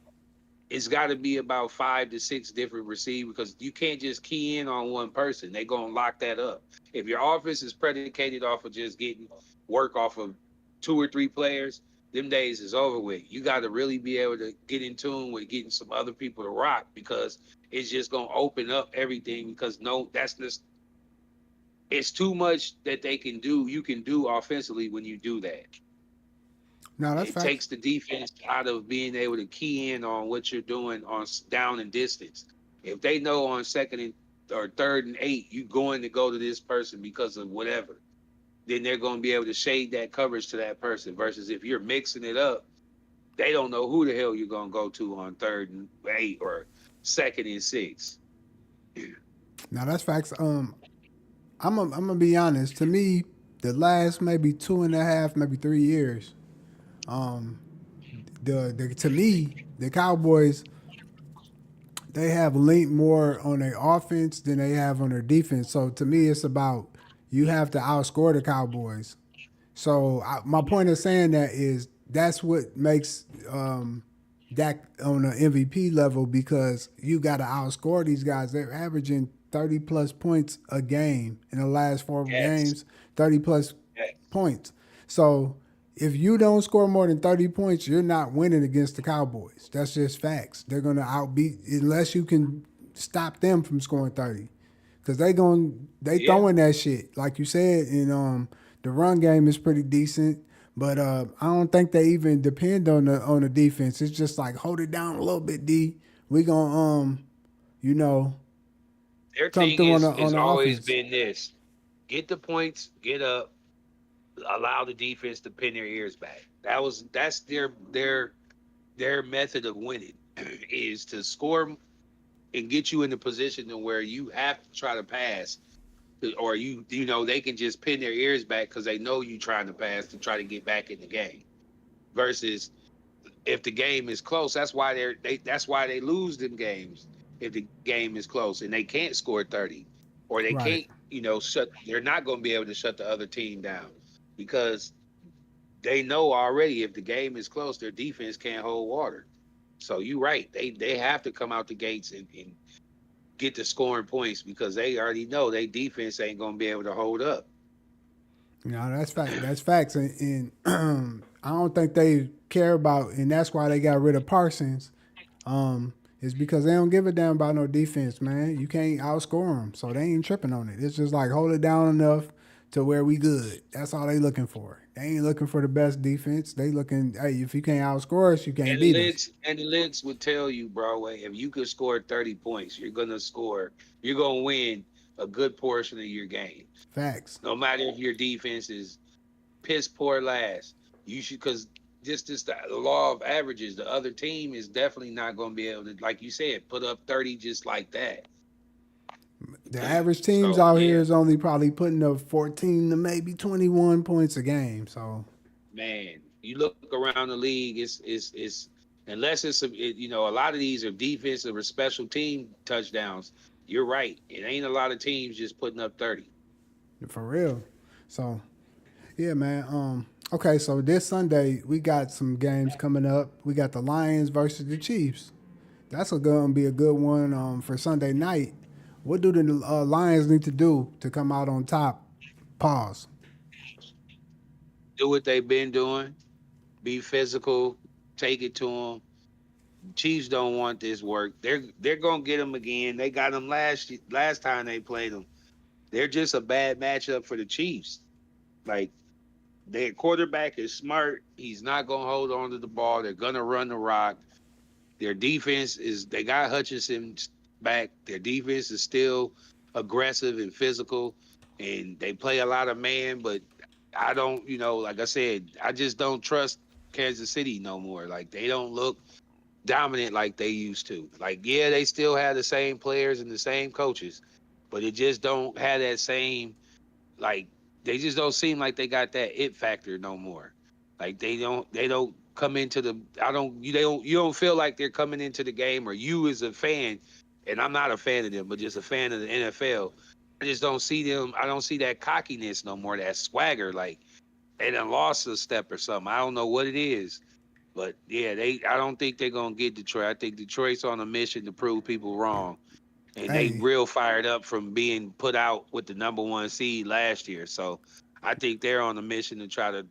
it's got to be about 5 to 6 different receivers because you can't just key in on one person. They're going to lock that up. If your offense is predicated off of just getting work off of 2 or 3 players, them days is over with. You got to really be able to get in tune with getting some other people to rock because it's just going to open up everything because no, that's just, it's too much that they can do. You can do offensively when you do that.
No, that's
It
facts.
takes the defense out of being able to key in on what you're doing on down and distance. If they know on second and or third and 8, you're going to go to this person because of whatever, then they're going to be able to shade that coverage to that person. Versus if you're mixing it up, they don't know who the hell you're going to go to on third and 8 or second and 6.
Now that's facts. I'm gonna be honest. To me, the last maybe 2.5, maybe 3 years, um, the to me the Cowboys they have leaned more on their offense than they have on their defense. So to me, it's about you have to outscore the Cowboys. So my point of saying that is that's what makes Dak on an MVP level because you got to outscore these guys. They're averaging 30 plus points a game in the last four
Yes.
games, 30 plus
Yes.
points. So if you don't score more than 30 points, you're not winning against the Cowboys. That's just facts. They're going to outbeat unless you can stop them from scoring 30. Cause they
Yeah.
throwing that shit like you said, and the run game is pretty decent, but I don't think they even depend on the defense. It's just like hold it down a little bit, D. We gonna you know
Their
come
thing
through on
is
the
always
offense.
been this: get the points, get up, allow the defense to pin their ears back. That's their method of winning is to score and get you in a position to where you have to try to pass or they can just pin their ears back because they know you trying to pass to try to get back in the game versus if the game is close. That's why they lose them games if the game is close and they can't score 30 or they can't
Right.
shut. They're not going to be able to shut the other team down because they know already if the game is close, their defense can't hold water. So you're right. They have to come out the gates and get the scoring points because they already know their defense ain't gonna be able to hold up.
You know, that's fact. That's facts, and I don't think they care about, and that's why they got rid of Parsons. Is because they don't give a damn about no defense, man. You can't outscore them, so they ain't tripping on it. It's just like hold it down enough to where we good. That's all they looking for. They ain't looking for the best defense. They looking, hey, if you can't outscore us, you can't
And the
beat us.
legs and the legs would tell you, Broadway, if you could score 30 points, you're gonna win a good portion of your games.
Facts.
No matter if your defense is piss poor last. You should because just the law of averages, the other team is definitely not gonna be able to, like you said, put up 30 just like that.
The average teams
So
out here
yeah,
is only probably putting up 14 to maybe 21 points a game. So
man, you look around the league, it's unless a lot of these are defensive or special team touchdowns. You're right. It ain't a lot of teams just putting up 30.
for real. So yeah, man. Okay, so this Sunday we got some games coming up. We got the Lions versus the Chiefs. That's gonna be a good one for Sunday night. What do the Lions need to do to come out on top? Pause.
Do what they've been doing. Be physical. Take it to them. Chiefs don't want this work. They're gonna get them again. They got them last time they played them. They're just a bad matchup for the Chiefs. Like their quarterback is smart. He's not gonna hold on to the ball. They're gonna run the rock. Their defense is they got Hutchinson back. Their defense is still aggressive and physical, and they play a lot of man. But I don't, like I said, I just don't trust Kansas City no more. Like they don't look dominant like they used to. Like yeah, they still have the same players and the same coaches, but it just don't have that same like they just don't seem like they got that it factor no more. Like they don't come into the I don't you they don't you don't feel like they're coming into the game or you as a fan, and I'm not a fan of them, but just a fan of the NFL. I just don't see them. I don't see that cockiness no more, that swagger. Like they done lost a step or something. I don't know what it is. But yeah, I don't think they're gonna get Detroit. I think Detroit's on a mission to prove people wrong, and they
Hey,
real fired up from being put out with the number one seed last year. So I think they're on a mission to try to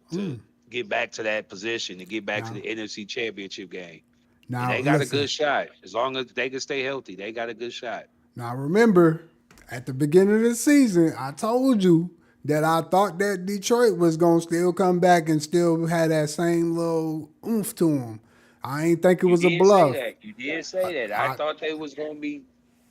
get back to that position, to get back to
now,
the NFC Championship game. And
now
they got a
listen.
good shot. As long as they can stay healthy, they got a good shot.
Now remember, at the beginning of the season, I told you that I thought that Detroit was gonna still come back and still have that same little oomph to them. I ain't think it
You
was a
did say
bluff.
that. You did say that. I
I
thought they was gonna be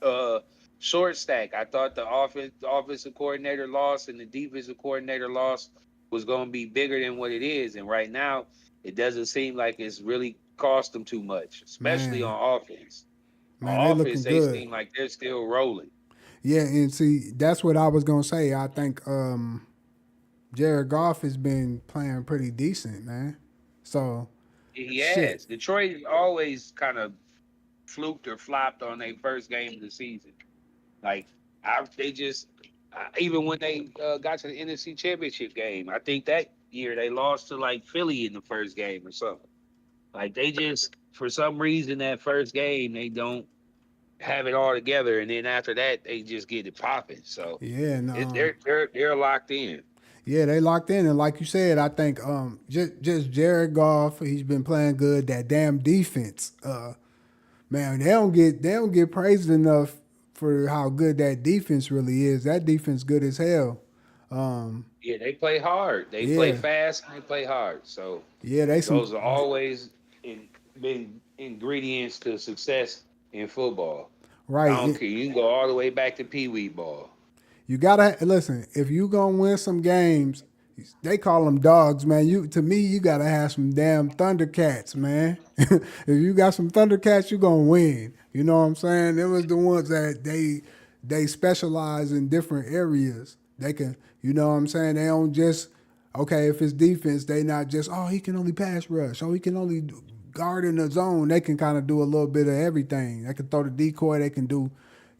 uh short stack. I thought the offensive coordinator loss and the defensive coordinator loss was gonna be bigger than what it is. And right now, it doesn't seem like it's really cost them too much, especially
man,
on offense.
man, they
On offense,
looking
they
good.
seem like they're still rolling.
Yeah, and see, that's what I was gonna say. I think Jared Goff has been playing pretty decent, man. So
He
shit.
has. Detroit always kind of fluked or flopped on their first game of the season. Like they just even when they got to the NFC Championship game, I think that year they lost to like Philly in the first game or something. Like they just for some reason that first game they don't have it all together, and then after that they just get it popping. So
Yeah, and
they're locked in.
yeah, they locked in, and like you said, I think just Jared Goff, he's been playing good. That damn defense, man, they don't get praised enough for how good that defense really is. That defense good as hell. Um,
Yeah, they play hard. They play
yeah,
fast and they play hard. So
yeah, they some
those are always been ingredients to success in football. I
right.
don't care. You can go all the way back to Pee Wee ball.
You gotta listen. If you gonna win some games, they call them dogs, man. To me, you gotta have some damn Thundercats, man. If you got some Thundercats, you gonna win. You know what I'm saying? It was the ones that they specialize in different areas. They can, you know what I'm saying? They don't just okay. If it's defense, they not just he can only pass rush. He can only guard in the zone. They can kind of do a little bit of everything. They can throw the decoy. They can do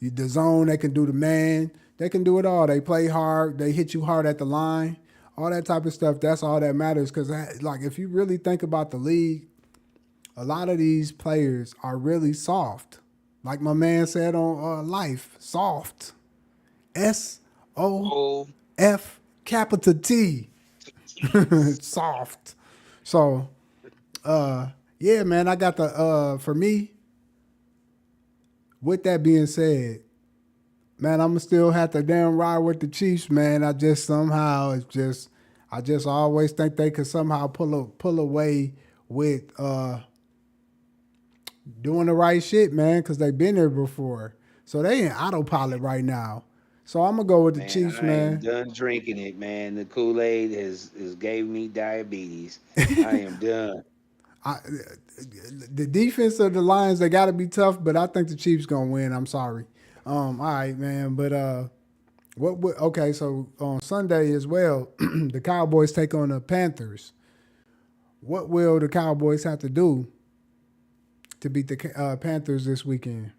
the zone. They can do the man. They can do it all. They play hard. They hit you hard at the line. All that type of stuff. That's all that matters. Because like if you really think about the league, a lot of these players are really soft. Like my man said on Life, soft.
Oh,
SOF capital T. Soft. So yeah, man, I got the for me, with that being said, man, I'm still have to damn ride with the Chiefs, man. I just somehow I just always think they could somehow pull away with doing the right shit, man, because they've been there before. So they in autopilot right now. So I'm gonna go with the
man,
Chiefs,
I am
man.
done drinking it, man. The Kool-Aid has gave me diabetes. I am done.
I, the defense of the Lions, they got to be tough, but I think the Chiefs gonna win. I'm sorry. All right, man. But okay, so on Sunday as well, the Cowboys take on the Panthers. What will the Cowboys have to do to beat the Panthers this weekend?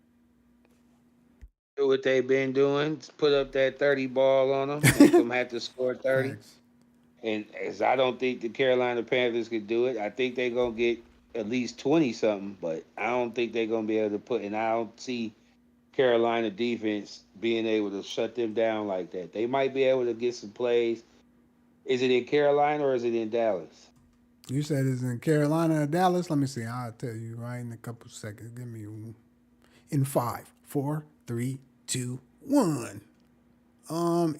Do what they've been doing. Put up that 30 ball on them. Make them have to score 30.
Facts.
And as I don't think the Carolina Panthers could do it, I think they're gonna get at least 20 something, but I don't think they're gonna be able to put. And I don't see Carolina defense being able to shut them down like that. They might be able to get some plays. Is it in Carolina or is it in Dallas?
You said it's in Carolina or Dallas. Let me see. I'll tell you right in a couple seconds. Give me in 5, 4, 3, 2, 1.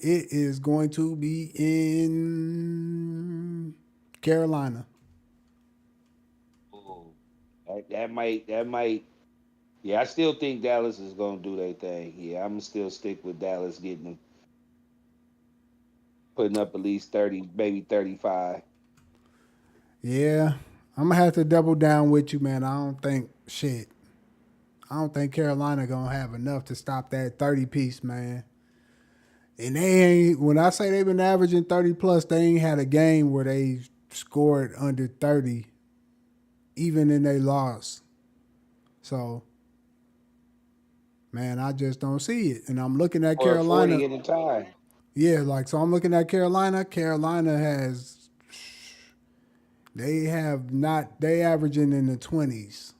It is going to be in Carolina.
Ooh, that might. Yeah, I still think Dallas is gonna do their thing. Yeah, I'm gonna still stick with Dallas getting putting up at least 30, maybe 35.
Yeah, I'm gonna have to double down with you, man. I don't think shit. I don't think Carolina gonna have enough to stop that 30 piece, man. And they ain't. When I say they've been averaging 30 plus, they ain't had a game where they scored under 30, even in they loss. So, man, I just don't see it. And I'm looking at
Or
Carolina.
40 in a tie.
Yeah, like so I'm looking at Carolina. Carolina has they have not they averaging in the 20s.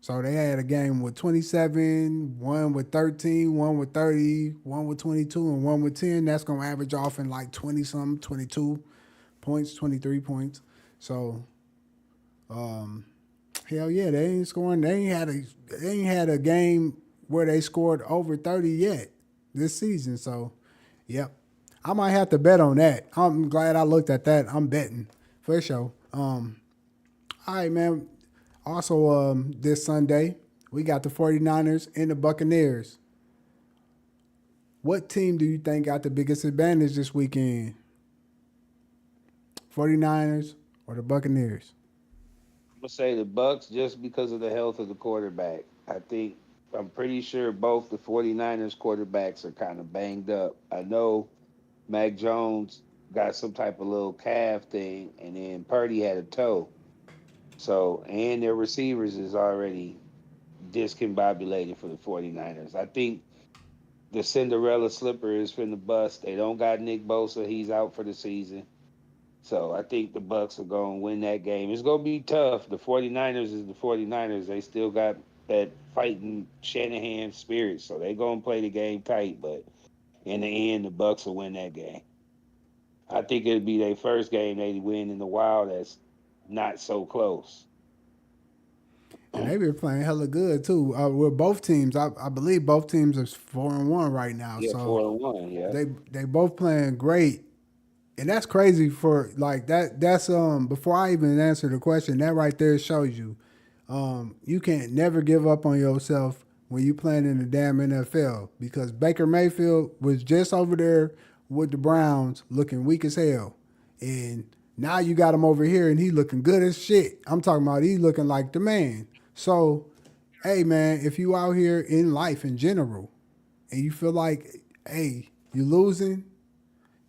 So they had a game with 27, one with 13, one with 30, one with 22, and one with 10. That's going to average off in like 20 something, 22 points, 23 points. So, um, hell yeah, they ain't scoring. They ain't had a game where they scored over 30 yet this season. So, yep. I might have to bet on that. I'm glad I looked at that. I'm betting for sure. All right, man. Also, this Sunday, we got the 49ers and the Buccaneers. What team do you think got the biggest advantage this weekend? 49ers or the Buccaneers?
I'm gonna say the Bucks just because of the health of the quarterback. I'm pretty sure both the 49ers quarterbacks are kind of banged up. I know Mac Jones got some type of little calf thing, and then Purdy had a toe. So, and their receivers is already discombobulated for the 49ers. I think the Cinderella slipper is from the bust. They don't got Nick Bosa. He's out for the season. So I think the Bucks are going to win that game. It's going to be tough. The 49ers is the 49ers. They still got that fighting Shanahan spirit. So they're going to play the game tight, but in the end the Bucks will win that game. I think it'll be their first game they win in the while that's not so close.
And they've been playing hella good too. With both teams, I believe both teams are 4-1 right now.
Yeah,
So
4-1, yeah.
they both playing great. And that's crazy for like that. That's before I even answer the question, that right there shows you you can't never give up on yourself when you playing in the damn NFL because Baker Mayfield was just over there with the Browns looking weak as hell. And now you got him over here and he looking good as shit. I'm talking about he looking like the man. So, hey man, if you out here in life in general and you feel like, hey, you losing,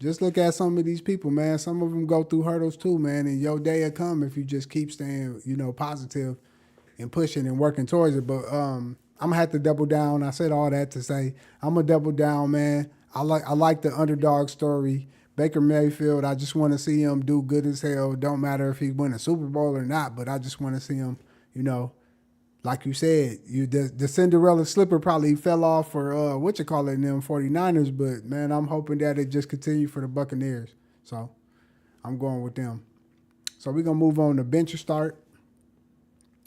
just look at some of these people, man. Some of them go through hurdles too, man. And your day will come if you just keep staying, positive and pushing and working towards it. But I'm gonna have to double down. I said all that to say I'm gonna double down, man. I like the underdog story. Baker Mayfield, I just want to see him do good as hell. Don't matter if he win a Super Bowl or not, but I just want to see him, you know, like you said, the Cinderella slipper probably fell off for what you call it in them 49ers, but man, I'm hoping that it just continue for the Buccaneers. So I'm going with them. So we're gonna move on to bench or start.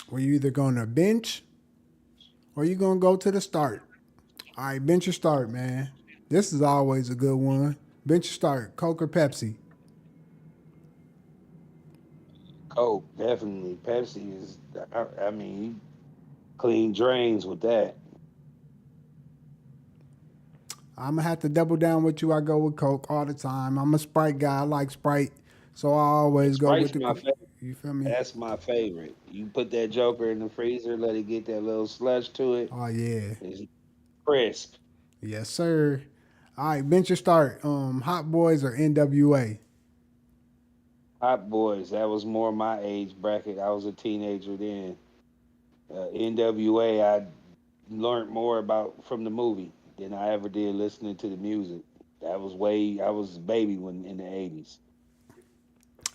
Where you either gonna bench or you gonna go to the start. All right, bench or start, man. This is always a good one. Bench or start, Coke or Pepsi.
Coke, definitely. Pepsi is, I mean, you clean drains with that.
I'm gonna have to double down with you. I go with Coke all the time. I'm a Sprite guy. I like Sprite, so I always go with
Sprite's
the.
my favorite.
You feel me?
That's my favorite. You put that joker in the freezer, let it get that little slush to it.
Oh yeah,
It's crisp.
yes sir. All right, bench or start. Hot Boys or NWA.
Hot Boys, that was more my age bracket. I was a teenager then. NWA, I learned more about from the movie than I ever did listening to the music. I was a baby when in the 80s.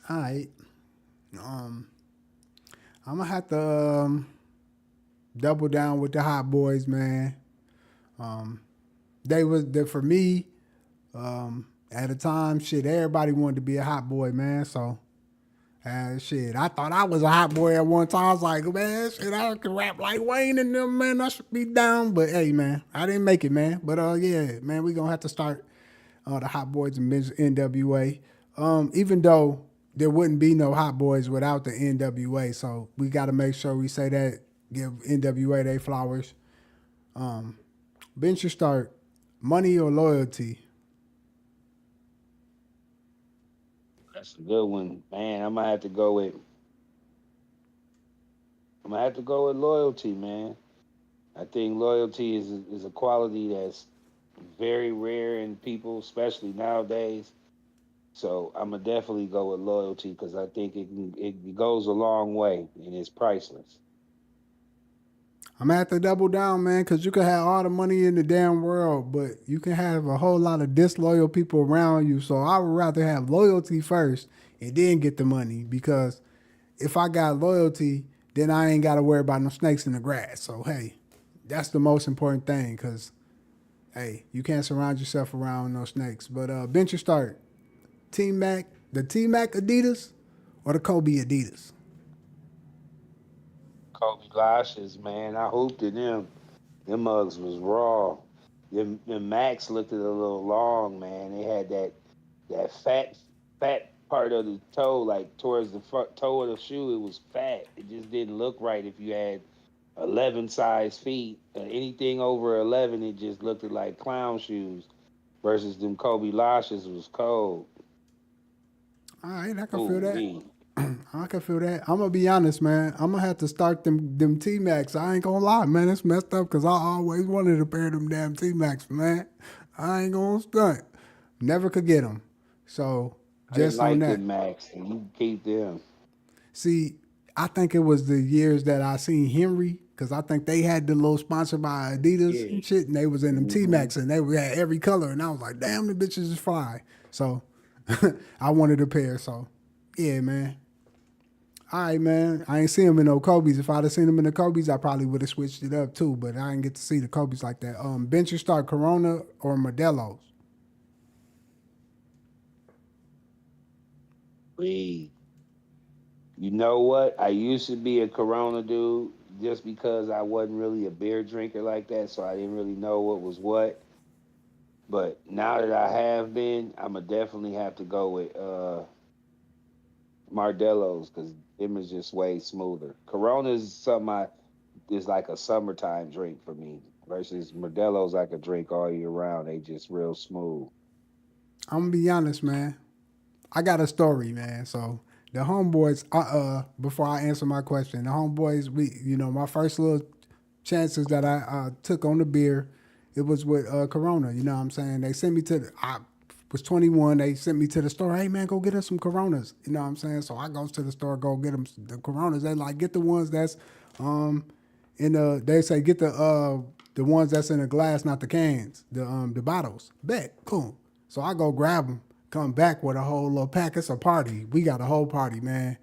All right. Um, I'm gonna have to double down with the Hot Boys, man. Um, they for me. At a time, shit, everybody wanted to be a hot boy, man. So, shit, I thought I was a hot boy at one time. I was like, man, shit, I can rap like Wayne and them, man. I should be down. But hey, man, I didn't make it, man. But yeah, man, we gonna have to start the Hot Boys and NWA. Even though there wouldn't be no Hot Boys without the NWA. So we got to make sure we say that. Give NWA their flowers. Um, bench your start. Money or loyalty?
That's a good one, man. I'm gonna have to go with loyalty, man. I think loyalty is a quality that's very rare in people, especially nowadays. So I'm gonna definitely go with loyalty because I think it goes a long way and it's priceless.
I'm gonna have to double down, man, because you can have all the money in the damn world, but you can have a whole lot of disloyal people around you. So I would rather have loyalty first and then get the money because if I got loyalty, then I ain't got to worry about no snakes in the grass. So hey, that's the most important thing because hey, you can't surround yourself around no snakes. But bench or start, T Mac, the T Mac Adidas or the Kobe Adidas.
Kobe lashes, man. I hooped in them. Them mugs was raw. Them Max looked a little long, man. They had that fat part of the toe, like towards the front toe of the shoe. It was fat. It just didn't look right if you had 11 size feet. Anything over 11, it just looked like clown shoes. Versus them Kobe lashes was cold.
All right, I can feel
Ooh
that.
wee.
I can feel that. I'm gonna be honest, man. I'm gonna have to start them T Max. I ain't gonna lie, man. It's messed up because I always wanted a pair of them damn T Max, man. I ain't gonna stunt. Never could get them. So
I didn't
just on
like
that.
them Max, and you keep them.
See, I think it was the years that I seen Henry because I think they had the little sponsored by Adidas
Yeah.
and shit, and they was in them T
Hmm.
Max and they had every color, and I was like, damn, the bitches is fly. So I wanted a pair. So yeah, man. All right, man. I ain't seen him in no Kobe's. If I'd have seen him in the Kobe's, I probably would have switched it up too. But I didn't get to see the Kobe's like that. Bench or start Corona or Modelo's?
We You know what? I used to be a Corona dude just because I wasn't really a beer drinker like that, so I didn't really know what was what. But now that I have been, I'ma definitely have to go with Mardello's because them is just way smoother. Corona is something I is like a summertime drink for me versus Modelo's I could drink all year round. They just real smooth.
I'm gonna be honest, man. I got a story, man. So the homeboys, before I answer my question, the homeboys, my first little chances that I took on the beer, it was with Corona. You know what I'm saying? They sent me I was 21. They sent me to the store. Hey man, go get us some Coronas. You know what I'm saying? So I goes to the store, go get them the Coronas. They like get the ones that's um in the. They say get the ones that's in the glass, not the cans, the bottles. Bet, cool. So I go grab them, come back with a whole little pack. It's a party. We got a whole party, man.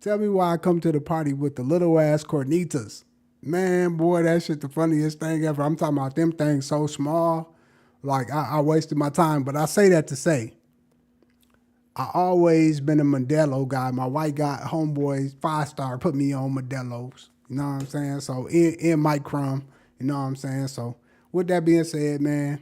Tell me why I come to the party with the little ass cornitas. Man, boy, that shit the funniest thing ever. I'm talking about them things so small. Like I wasted my time. But I say that to say, I always been a Modelo guy. My white guy homeboys, 5 star, put me on Modelo's. You know what I'm saying? So in Mike Crum, you know what I'm saying? So with that being said, man,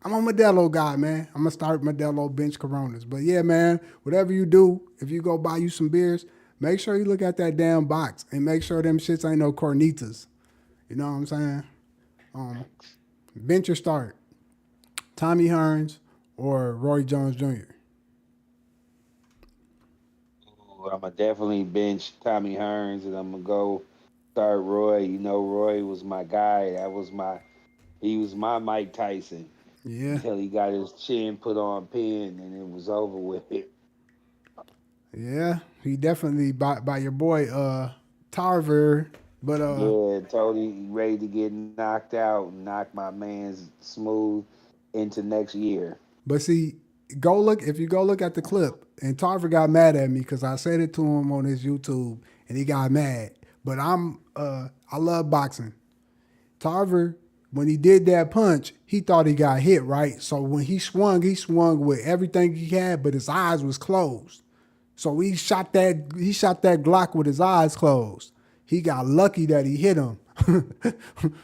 I'm a Modelo guy, man. I'm gonna start Modelo bench Coronas. But yeah, man, whatever you do, if you go buy you some beers, make sure you look at that damn box and make sure them shits ain't no cornitas. You know what I'm saying? Um, bench or start, Tommy Hearns or Roy Jones Jr.
Ooh, I'm gonna definitely bench Tommy Hearns and I'm gonna go start Roy. You know, Roy was my guy. He was my Mike Tyson
Yeah,
until he got his chin put on pin and it was over with.
yeah, he definitely by your boy Tarver, but
Yeah, totally ready to get knocked out and knock my man's smooth into next year.
see, go look if you go look at the clip, and Tarver got mad at me because I said it to him on his YouTube, and he got mad. But I love boxing. Tarver, when he did that punch, he thought he got hit, right? So when he swung with everything he had, but his eyes was closed. So he shot that Glock with his eyes closed. He got lucky that he hit him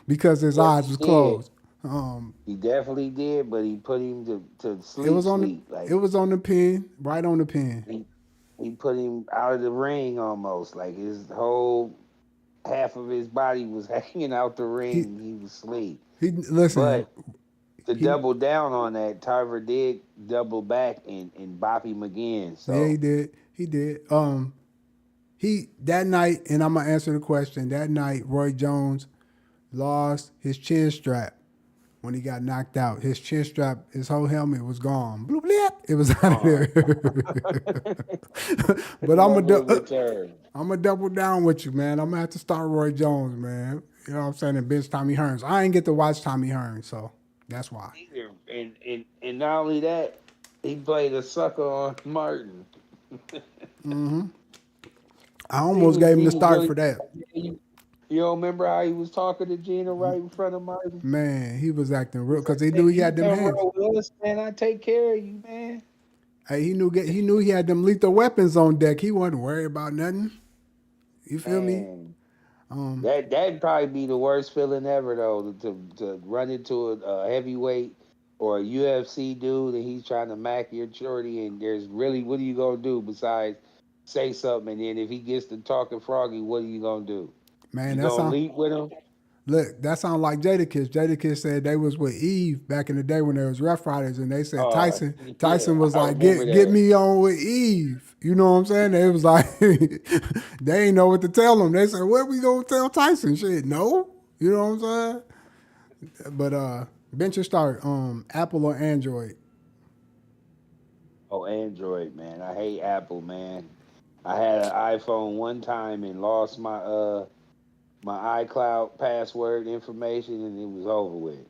because his
Yes,
eyes
he
was
did.
closed. Um,
He definitely did, but he put him to
it
sleep,
was on the
sleep.
it
Like
was on the pin, right on the pin.
he, he put him out of the ring almost. Like his whole half of his body was hanging out the ring
He
and he was asleep.
he listen.
But to
He
double down on that, Tarver did double back and bop him again.
yeah he
So
did. He did. He that night, and I'm gonna answer the question. That night, Roy Jones lost his chin strap when he got knocked out. His chin strap, his whole helmet was gone. Bloop, blip. It was out of
gone.
there. But
Never returned.
I'm gonna double down with you, man. I'm gonna have to start Roy Jones, man. You know what I'm saying? And bench Tommy Hearns. I ain't get to watch Tommy Hearns, so that's why.
Either. And not only that, he played a sucker on Martin.
I almost gave him
He
the
was
start
really
for that.
you don't remember how he was talking to Gina right in front of Martin?
Man, he was acting real
He's like,
because he knew
man,
he
you
had them
come
hands.
roll with us, man. I take care of you, man.
Hey, he knew he had them lethal weapons on deck. He wasn't worried about nothing. You feel me?
Man,
Um,
that'd probably be the worst feeling ever though, to run into a heavyweight or a UFC dude and he's trying to mac your shorty and there's really what are you gonna do besides say something and then if he gets to talking froggy, what are you gonna do?
man,
You
that
gonna
sound
leap with him?
look. That sound like Jadakiss. Jadakiss said they was with Eve back in the day when there was Rough Riders, and they said
Oh
Tyson.
yeah,
Tyson was
I
like,
remember
get
that.
me on with Eve. You know what I'm saying? They was like, they ain't know what to tell him. They said, what we gonna tell Tyson? Shit, no. You know what I'm saying? But bench or start, Apple or Android.
Oh, Android, man. I hate Apple, man. I had an iPhone one time and lost my iCloud password information and it was over with.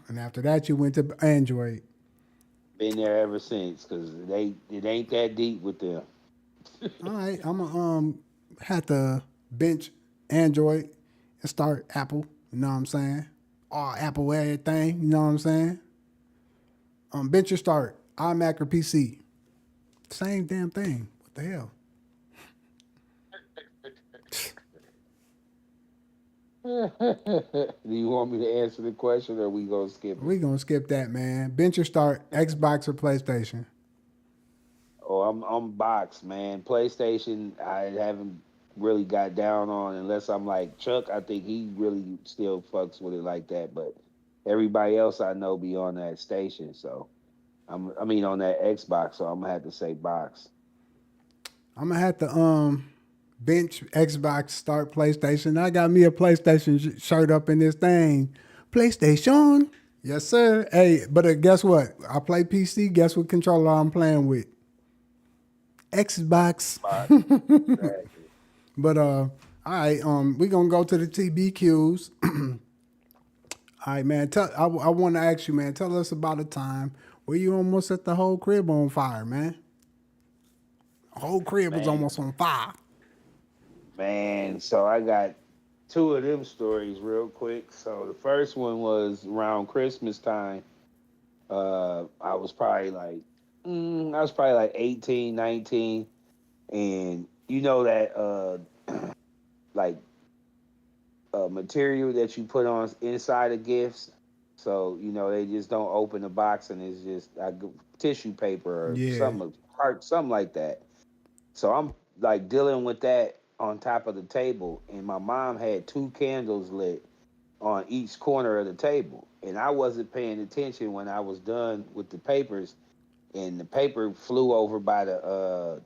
And after that, you went to Android.
Been there ever since because it ain't that deep with them.
All right, I'm gonna have to bench Android and start Apple. You know what I'm saying? All Apple everything. You know what I'm saying? Bench or start iMac or PC. Same damn thing. What the hell?
Do you want me to answer the question or we gonna skip it?
We gonna skip that, man. Bench or start Xbox or PlayStation.
Oh, I'm boxed, man. PlayStation, I haven't really got down on unless I'm like Chuck. I think he really still fucks with it like that, but everybody else I know be on that station. So I mean on that Xbox. So I'm gonna have to say box.
I'm gonna have to bench Xbox, start PlayStation. I got me a PlayStation shirt up in this thing. PlayStation. Yes, sir. Hey, but guess what? I play PC. Guess what controller I'm playing with? Xbox.
Box. Exactly.
But all right, we gonna go to the TBQs. All right, man. I want to ask you, man. Tell us about a time where you almost set the whole crib on fire, man. The whole crib was
Man,
almost on fire.
man. So I got two of them stories real quick. So the first one was around Christmas time. I was probably like, I was probably like 18, 19, and you know that like material that you put on inside of gifts. So they just don't open the box and it's just tissue paper or
Yeah.
something like that. So I'm like dealing with that on top of the table, and my mom had two candles lit on each corner of the table, and I wasn't paying attention when I was done with the papers, and the paper flew over by the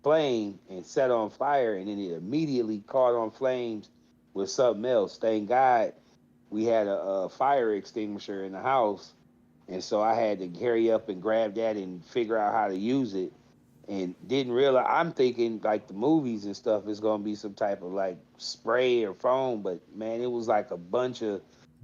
flame and set on fire, and then it immediately caught on flames with something else. Thank God we had a fire extinguisher in the house, and so I had to hurry up and grab that and figure out how to use it. And didn't realize I'm thinking like the movies and stuff is gonna be some type of like spray or foam, but man, it was like a bunch of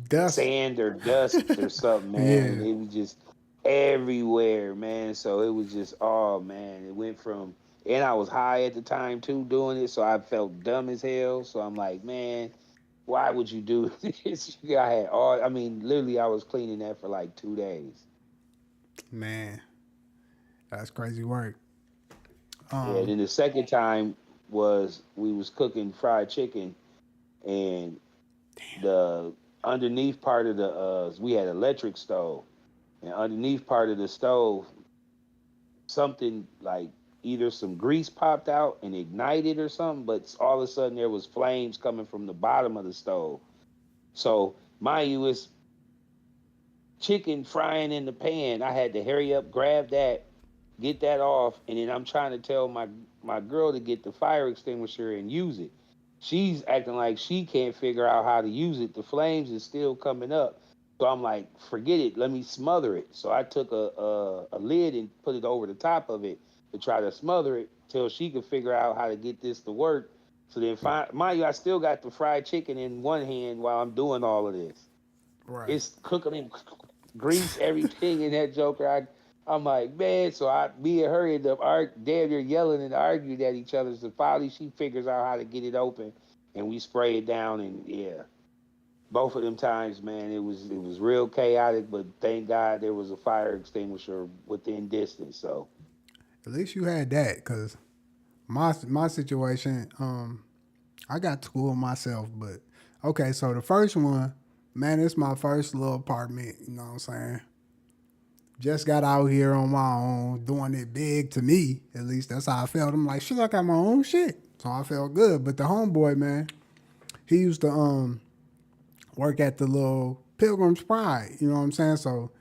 Dust.
sand or dust or something, man, and
Yeah.
it was just everywhere, man. So it was just oh man, it went from and I was high at the time too doing it, so I felt dumb as hell. So I'm like, man, why would you do this? I had all I mean, literally I was cleaning that for like 2 days.
Man, that's crazy work.
Yeah, then the second time was we was cooking fried chicken and the underneath part of the we had electric stove and underneath part of the stove something like either some grease popped out and ignited or something, but all of a sudden there was flames coming from the bottom of the stove. So mind you, it's chicken frying in the pan. I had to hurry up, grab that, get that off, and then I'm trying to tell my girl to get the fire extinguisher and use it. She's acting like she can't figure out how to use it. The flames is still coming up. So I'm like, forget it. Let me smother it. So I took a lid and put it over the top of it to try to smother it till she could figure out how to get this to work. So then, mind you, I still got the fried chicken in one hand while I'm doing all of this.
Right.
It's cooking in grease, everything in that joker. I'm like, man. So me and her end up damn near yelling and arguing at each other. So finally, she figures out how to get it open, and we spray it down. And yeah, both of them times, man, it was real chaotic. But thank God there was a fire extinguisher within distance. So
At least you had that, cause my situation, I got school myself, but okay. So the first one, man, it's my first little apartment. You know what I'm saying? Just got out here on my own, doing it big to me. At least that's how I felt. I'm like, shit, I got my own shit, so I felt good. But the homeboy, man, he used to work at the little Pilgrim's Pride. You know what I'm saying? So,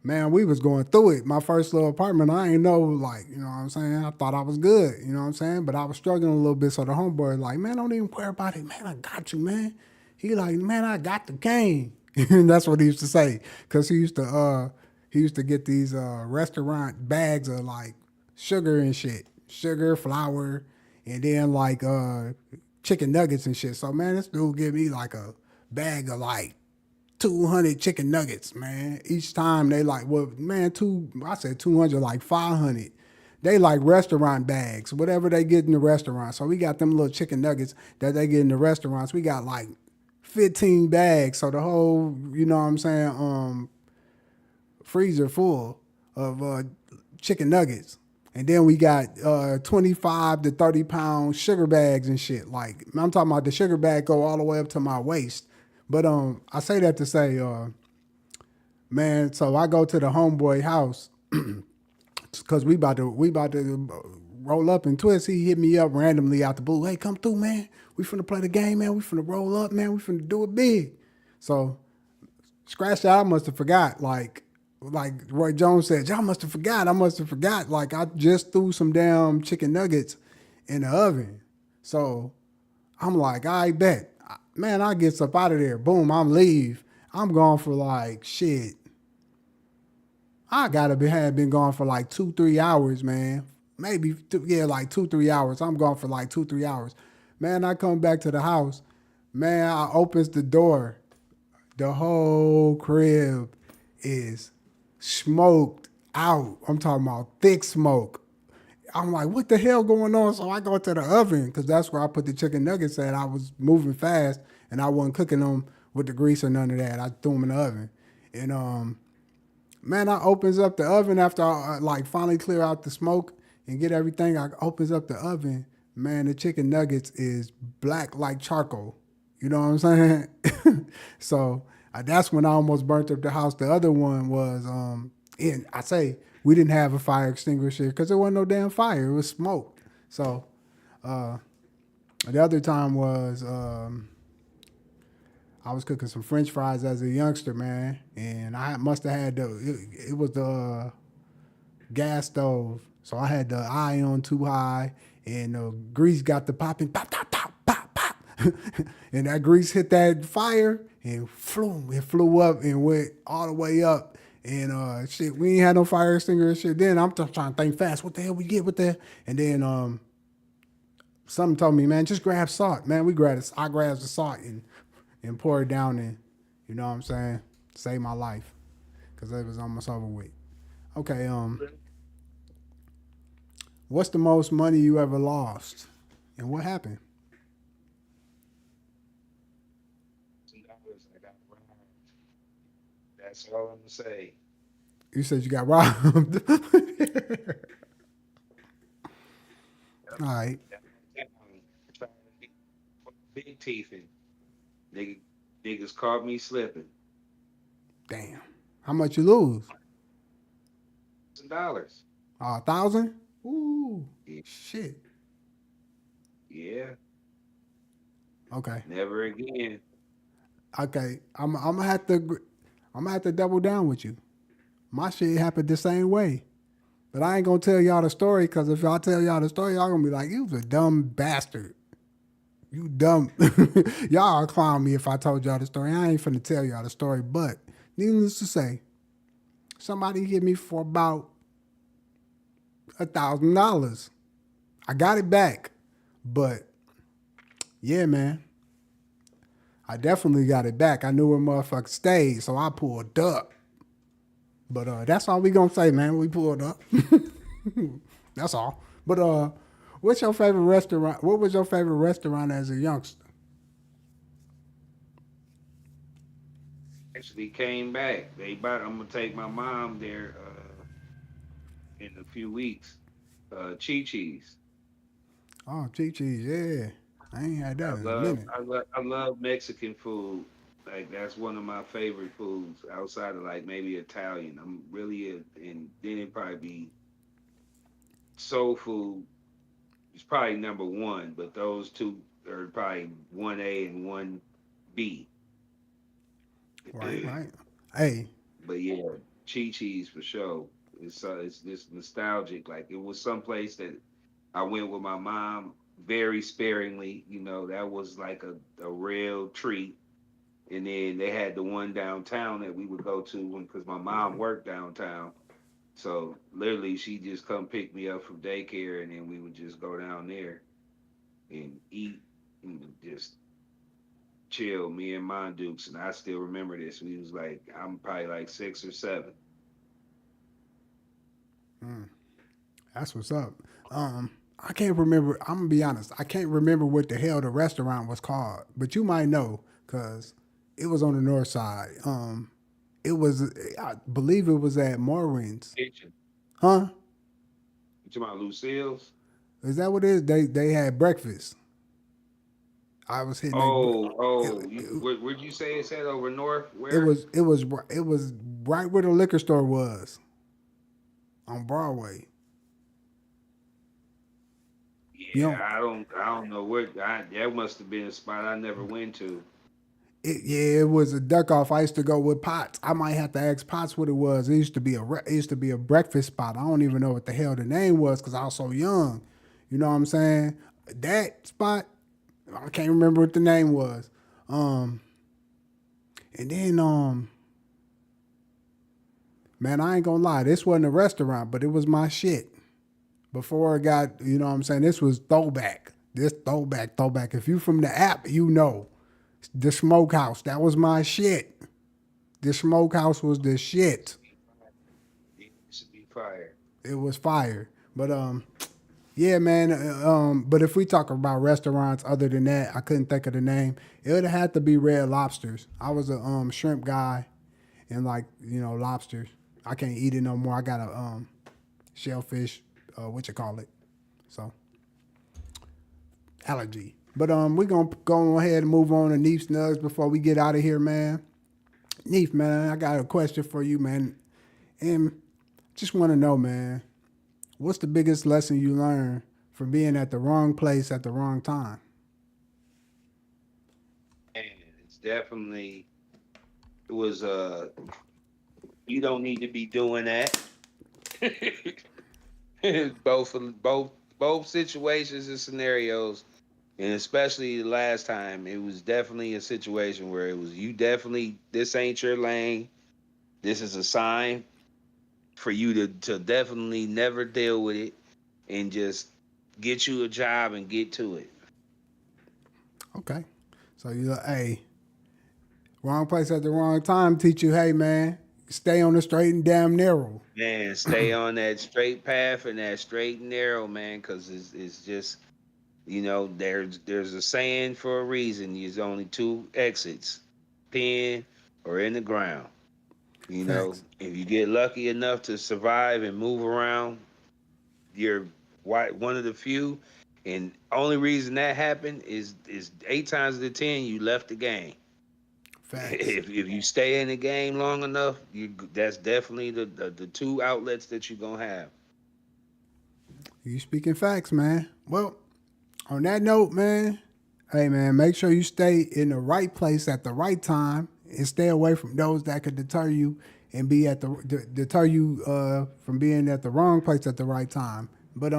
man, we was going through it. My first little apartment, I ain't know, like, you know what I'm saying? I thought I was good, you know what I'm saying? But I was struggling a little bit. So the homeboy like, man, don't even worry about it. Man, I got you, man. He like, man, I got the cane. And that's what he used to say. Cause he used to get these restaurant bags of like sugar and shit. Sugar, flour, and then like chicken nuggets and shit. So man, this dude give me like a bag of like 200 chicken nuggets, man. Each time they like, well, man, I said 200, like 500. They like restaurant bags, whatever they get in the restaurant. So we got them little chicken nuggets that they get in the restaurants. We got like 15 bags. So the whole, you know what I'm saying, freezer full of chicken nuggets. And then we got 25 to 30 pound sugar bags and shit. Like, I'm talking about the sugar bag go all the way up to my waist. But I say that to say, man, so I go to the homeboy house because we about to roll up and twist. He hit me up randomly out the blue. Hey, come through, man. We finna play the game, man. We finna roll up, man. We finna do it big. So scratch that. I must have forgot. Like Roy Jones said, y'all must have forgot. I must have forgot. Like I just threw some damn chicken nuggets in the oven. So I'm like, I bet. Man, I get up out of there. Boom, I'm leave. I'm gone for like shit. I gotta be had been gone for like 2-3 hours, man. Maybe yeah, like 2-3 hours. I'm gone for like 2-3 hours. Man, I come back to the house. Man, I opens the door. The whole crib is smoked out. I'm talking about thick smoke. I'm like, what the hell going on? So I go to the oven because that's where I put the chicken nuggets at. I was moving fast and I wasn't cooking them with the grease or none of that. I threw them in the oven. And man, I opens up the oven after I like finally clear out the smoke and get everything. I opens up the oven. Man, the chicken nuggets is black like charcoal. You know what I'm saying? So that's when I almost burnt up the house. The other one was, and I say we didn't have a fire extinguisher because there wasn't no damn fire. It was smoke. So the other time was I was cooking some French fries as a youngster, man, and I must have had it was the gas stove, so I had the eye on too high, and the grease got the popping, pop, pop, pop, pop, pop, and that grease hit that fire and it flew up and went all the way up. And shit, we ain't had no fire extinguisher shit. Then I'm just trying to think fast. What the hell we get with that? And then something told me, man, just grab salt, man. I grabbed the salt and poured it down and you know what I'm saying, saved my life because it was almost over with. Okay, what's the most money you ever lost, and what happened?
$1,000 I got robbed. That's all I'm gonna say.
You said you got robbed. All right,
Trying to get big teeth and nigga, niggas caught me slipping.
damn. How much you lose?
$1,000.
1,000. Ooh. Shit.
Yeah,
Okay.
never again.
Okay. I'm gonna have to. I'm gonna have to double down with you. My shit happened the same way. But I ain't gonna tell y'all the story because if I tell y'all the story, y'all gonna be like, "You was a dumb bastard. You dumb." Y'all clown me if I told y'all the story. I ain't finna tell y'all the story. But needless to say, somebody hit me for about $1,000. I got it back, but yeah, man, I definitely got it back. I knew where motherfucker stayed, so I pulled up. But that's all we gonna say, man. We pulled up. That's all. But what's your favorite restaurant? What was your favorite restaurant as a youngster?
Actually came back. I'm gonna take my mom there in a few weeks. Chi Chi's.
Oh, Chi Chi's, yeah. I ain't had that in a minute.
I love Mexican food. Like that's one of my favorite foods outside of like maybe Italian. I'm really and then it probably be soul food. It's probably number one, but those two are probably 1A and 1B.
Right, right. Hey,
But yeah, Chi Chi's for sure. It's just nostalgic. Like it was someplace that I went with my mom very sparingly. You know, that was like a real treat. And then they had the one downtown that we would go to because my mom worked downtown. So literally, she just come pick me up from daycare, and then we would just go down there and eat and just chill. Me and my Dukes, and I still remember this. We was like, I'm probably like 6 or 7.
that's what's up. I can't remember. I'm gonna be honest. I can't remember what the hell the restaurant was called, but you might know because it was on the north side. It was, I believe, it was at Maureen's.
Kitchen.
Huh?
You talking about Lucille's?
Is that what it is? They had breakfast. I was hitting they. It,
Where'd you say it's at over north?
it
Where?
was it was it was right where the liquor store was on Broadway. You
Yeah,
know,
I don't know that must have been a spot I never went to.
yeah, it was a duck off. I used to go with Potts. I might have to ask Potts what it was. It used to be it used to be a breakfast spot. I don't even know what the hell the name was because I was so young. You know what I'm saying? That spot, I can't remember what the name was. Um, and then man, I ain't gonna lie, this wasn't a restaurant, but it was my shit. Before it got, you know what I'm saying? This was throwback. This throwback. If you from the app, you know. The smokehouse, that was my shit. The smokehouse was the shit.
It used to be fire.
It was fire. But yeah, man. But if we talk about restaurants other than that, I couldn't think of the name. It would have had to be Red Lobsters. I was a shrimp guy, and like lobsters. I can't eat it no more. I got a shellfish, what you call it? So allergy. But we're gonna go ahead and move on to Neef Snugs before we get out of here, man. Neef, man, I got a question for you, man. And just want to know, man, what's the biggest lesson you learned from being at the wrong place at the wrong time?
And it's definitely it was you don't need to be doing that. Both situations and scenarios, and especially the last time, it was definitely a situation where it was you definitely this ain't your lane. This is a sign for you to definitely never deal with it and just get you a job and get to it.
Okay. So you like, hey, wrong place at the wrong time. Teach you, hey, man, stay on the straight and damn narrow.
Man, stay on that straight path and that straight and narrow, man, because it's just there's a saying for a reason. There's only two exits, pen or in the ground.
Facts.
If you get lucky enough to survive and move around, you're one of the few. And only reason that happened is 8 times out of 10 you left the game.
Facts.
If you stay in the game long enough, that's definitely the two outlets that you're gonna have.
You speaking facts, man. Well, on that note, man, hey man, make sure you stay in the right place at the right time and stay away from those that could deter you and be at the deter you from being at the wrong place at the right time. But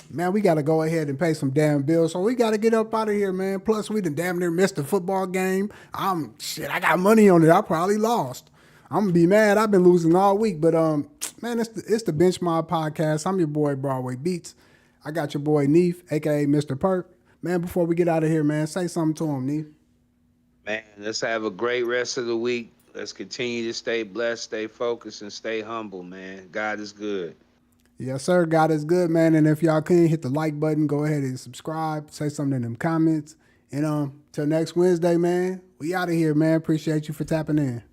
man, we gotta go ahead and pay some damn bills, so we gotta get up out of here, man. Plus, we done damn near missed the football game. I got money on it. I probably lost. I'm gonna be mad. I've been losing all week, but man, it's the Benchmark Podcast. I'm your boy Broadway Beats. I got your boy Neef, aka Mr. Perk. Man, before we get out of here, man, say something to him, Neef.
Man, let's have a great rest of the week. Let's continue to stay blessed, stay focused, and stay humble, man. God is good.
Yes, sir. God is good, man. And if y'all can hit the like button, go ahead and subscribe. Say something in them comments. And till next Wednesday, man. We out of here, man. Appreciate you for tapping in.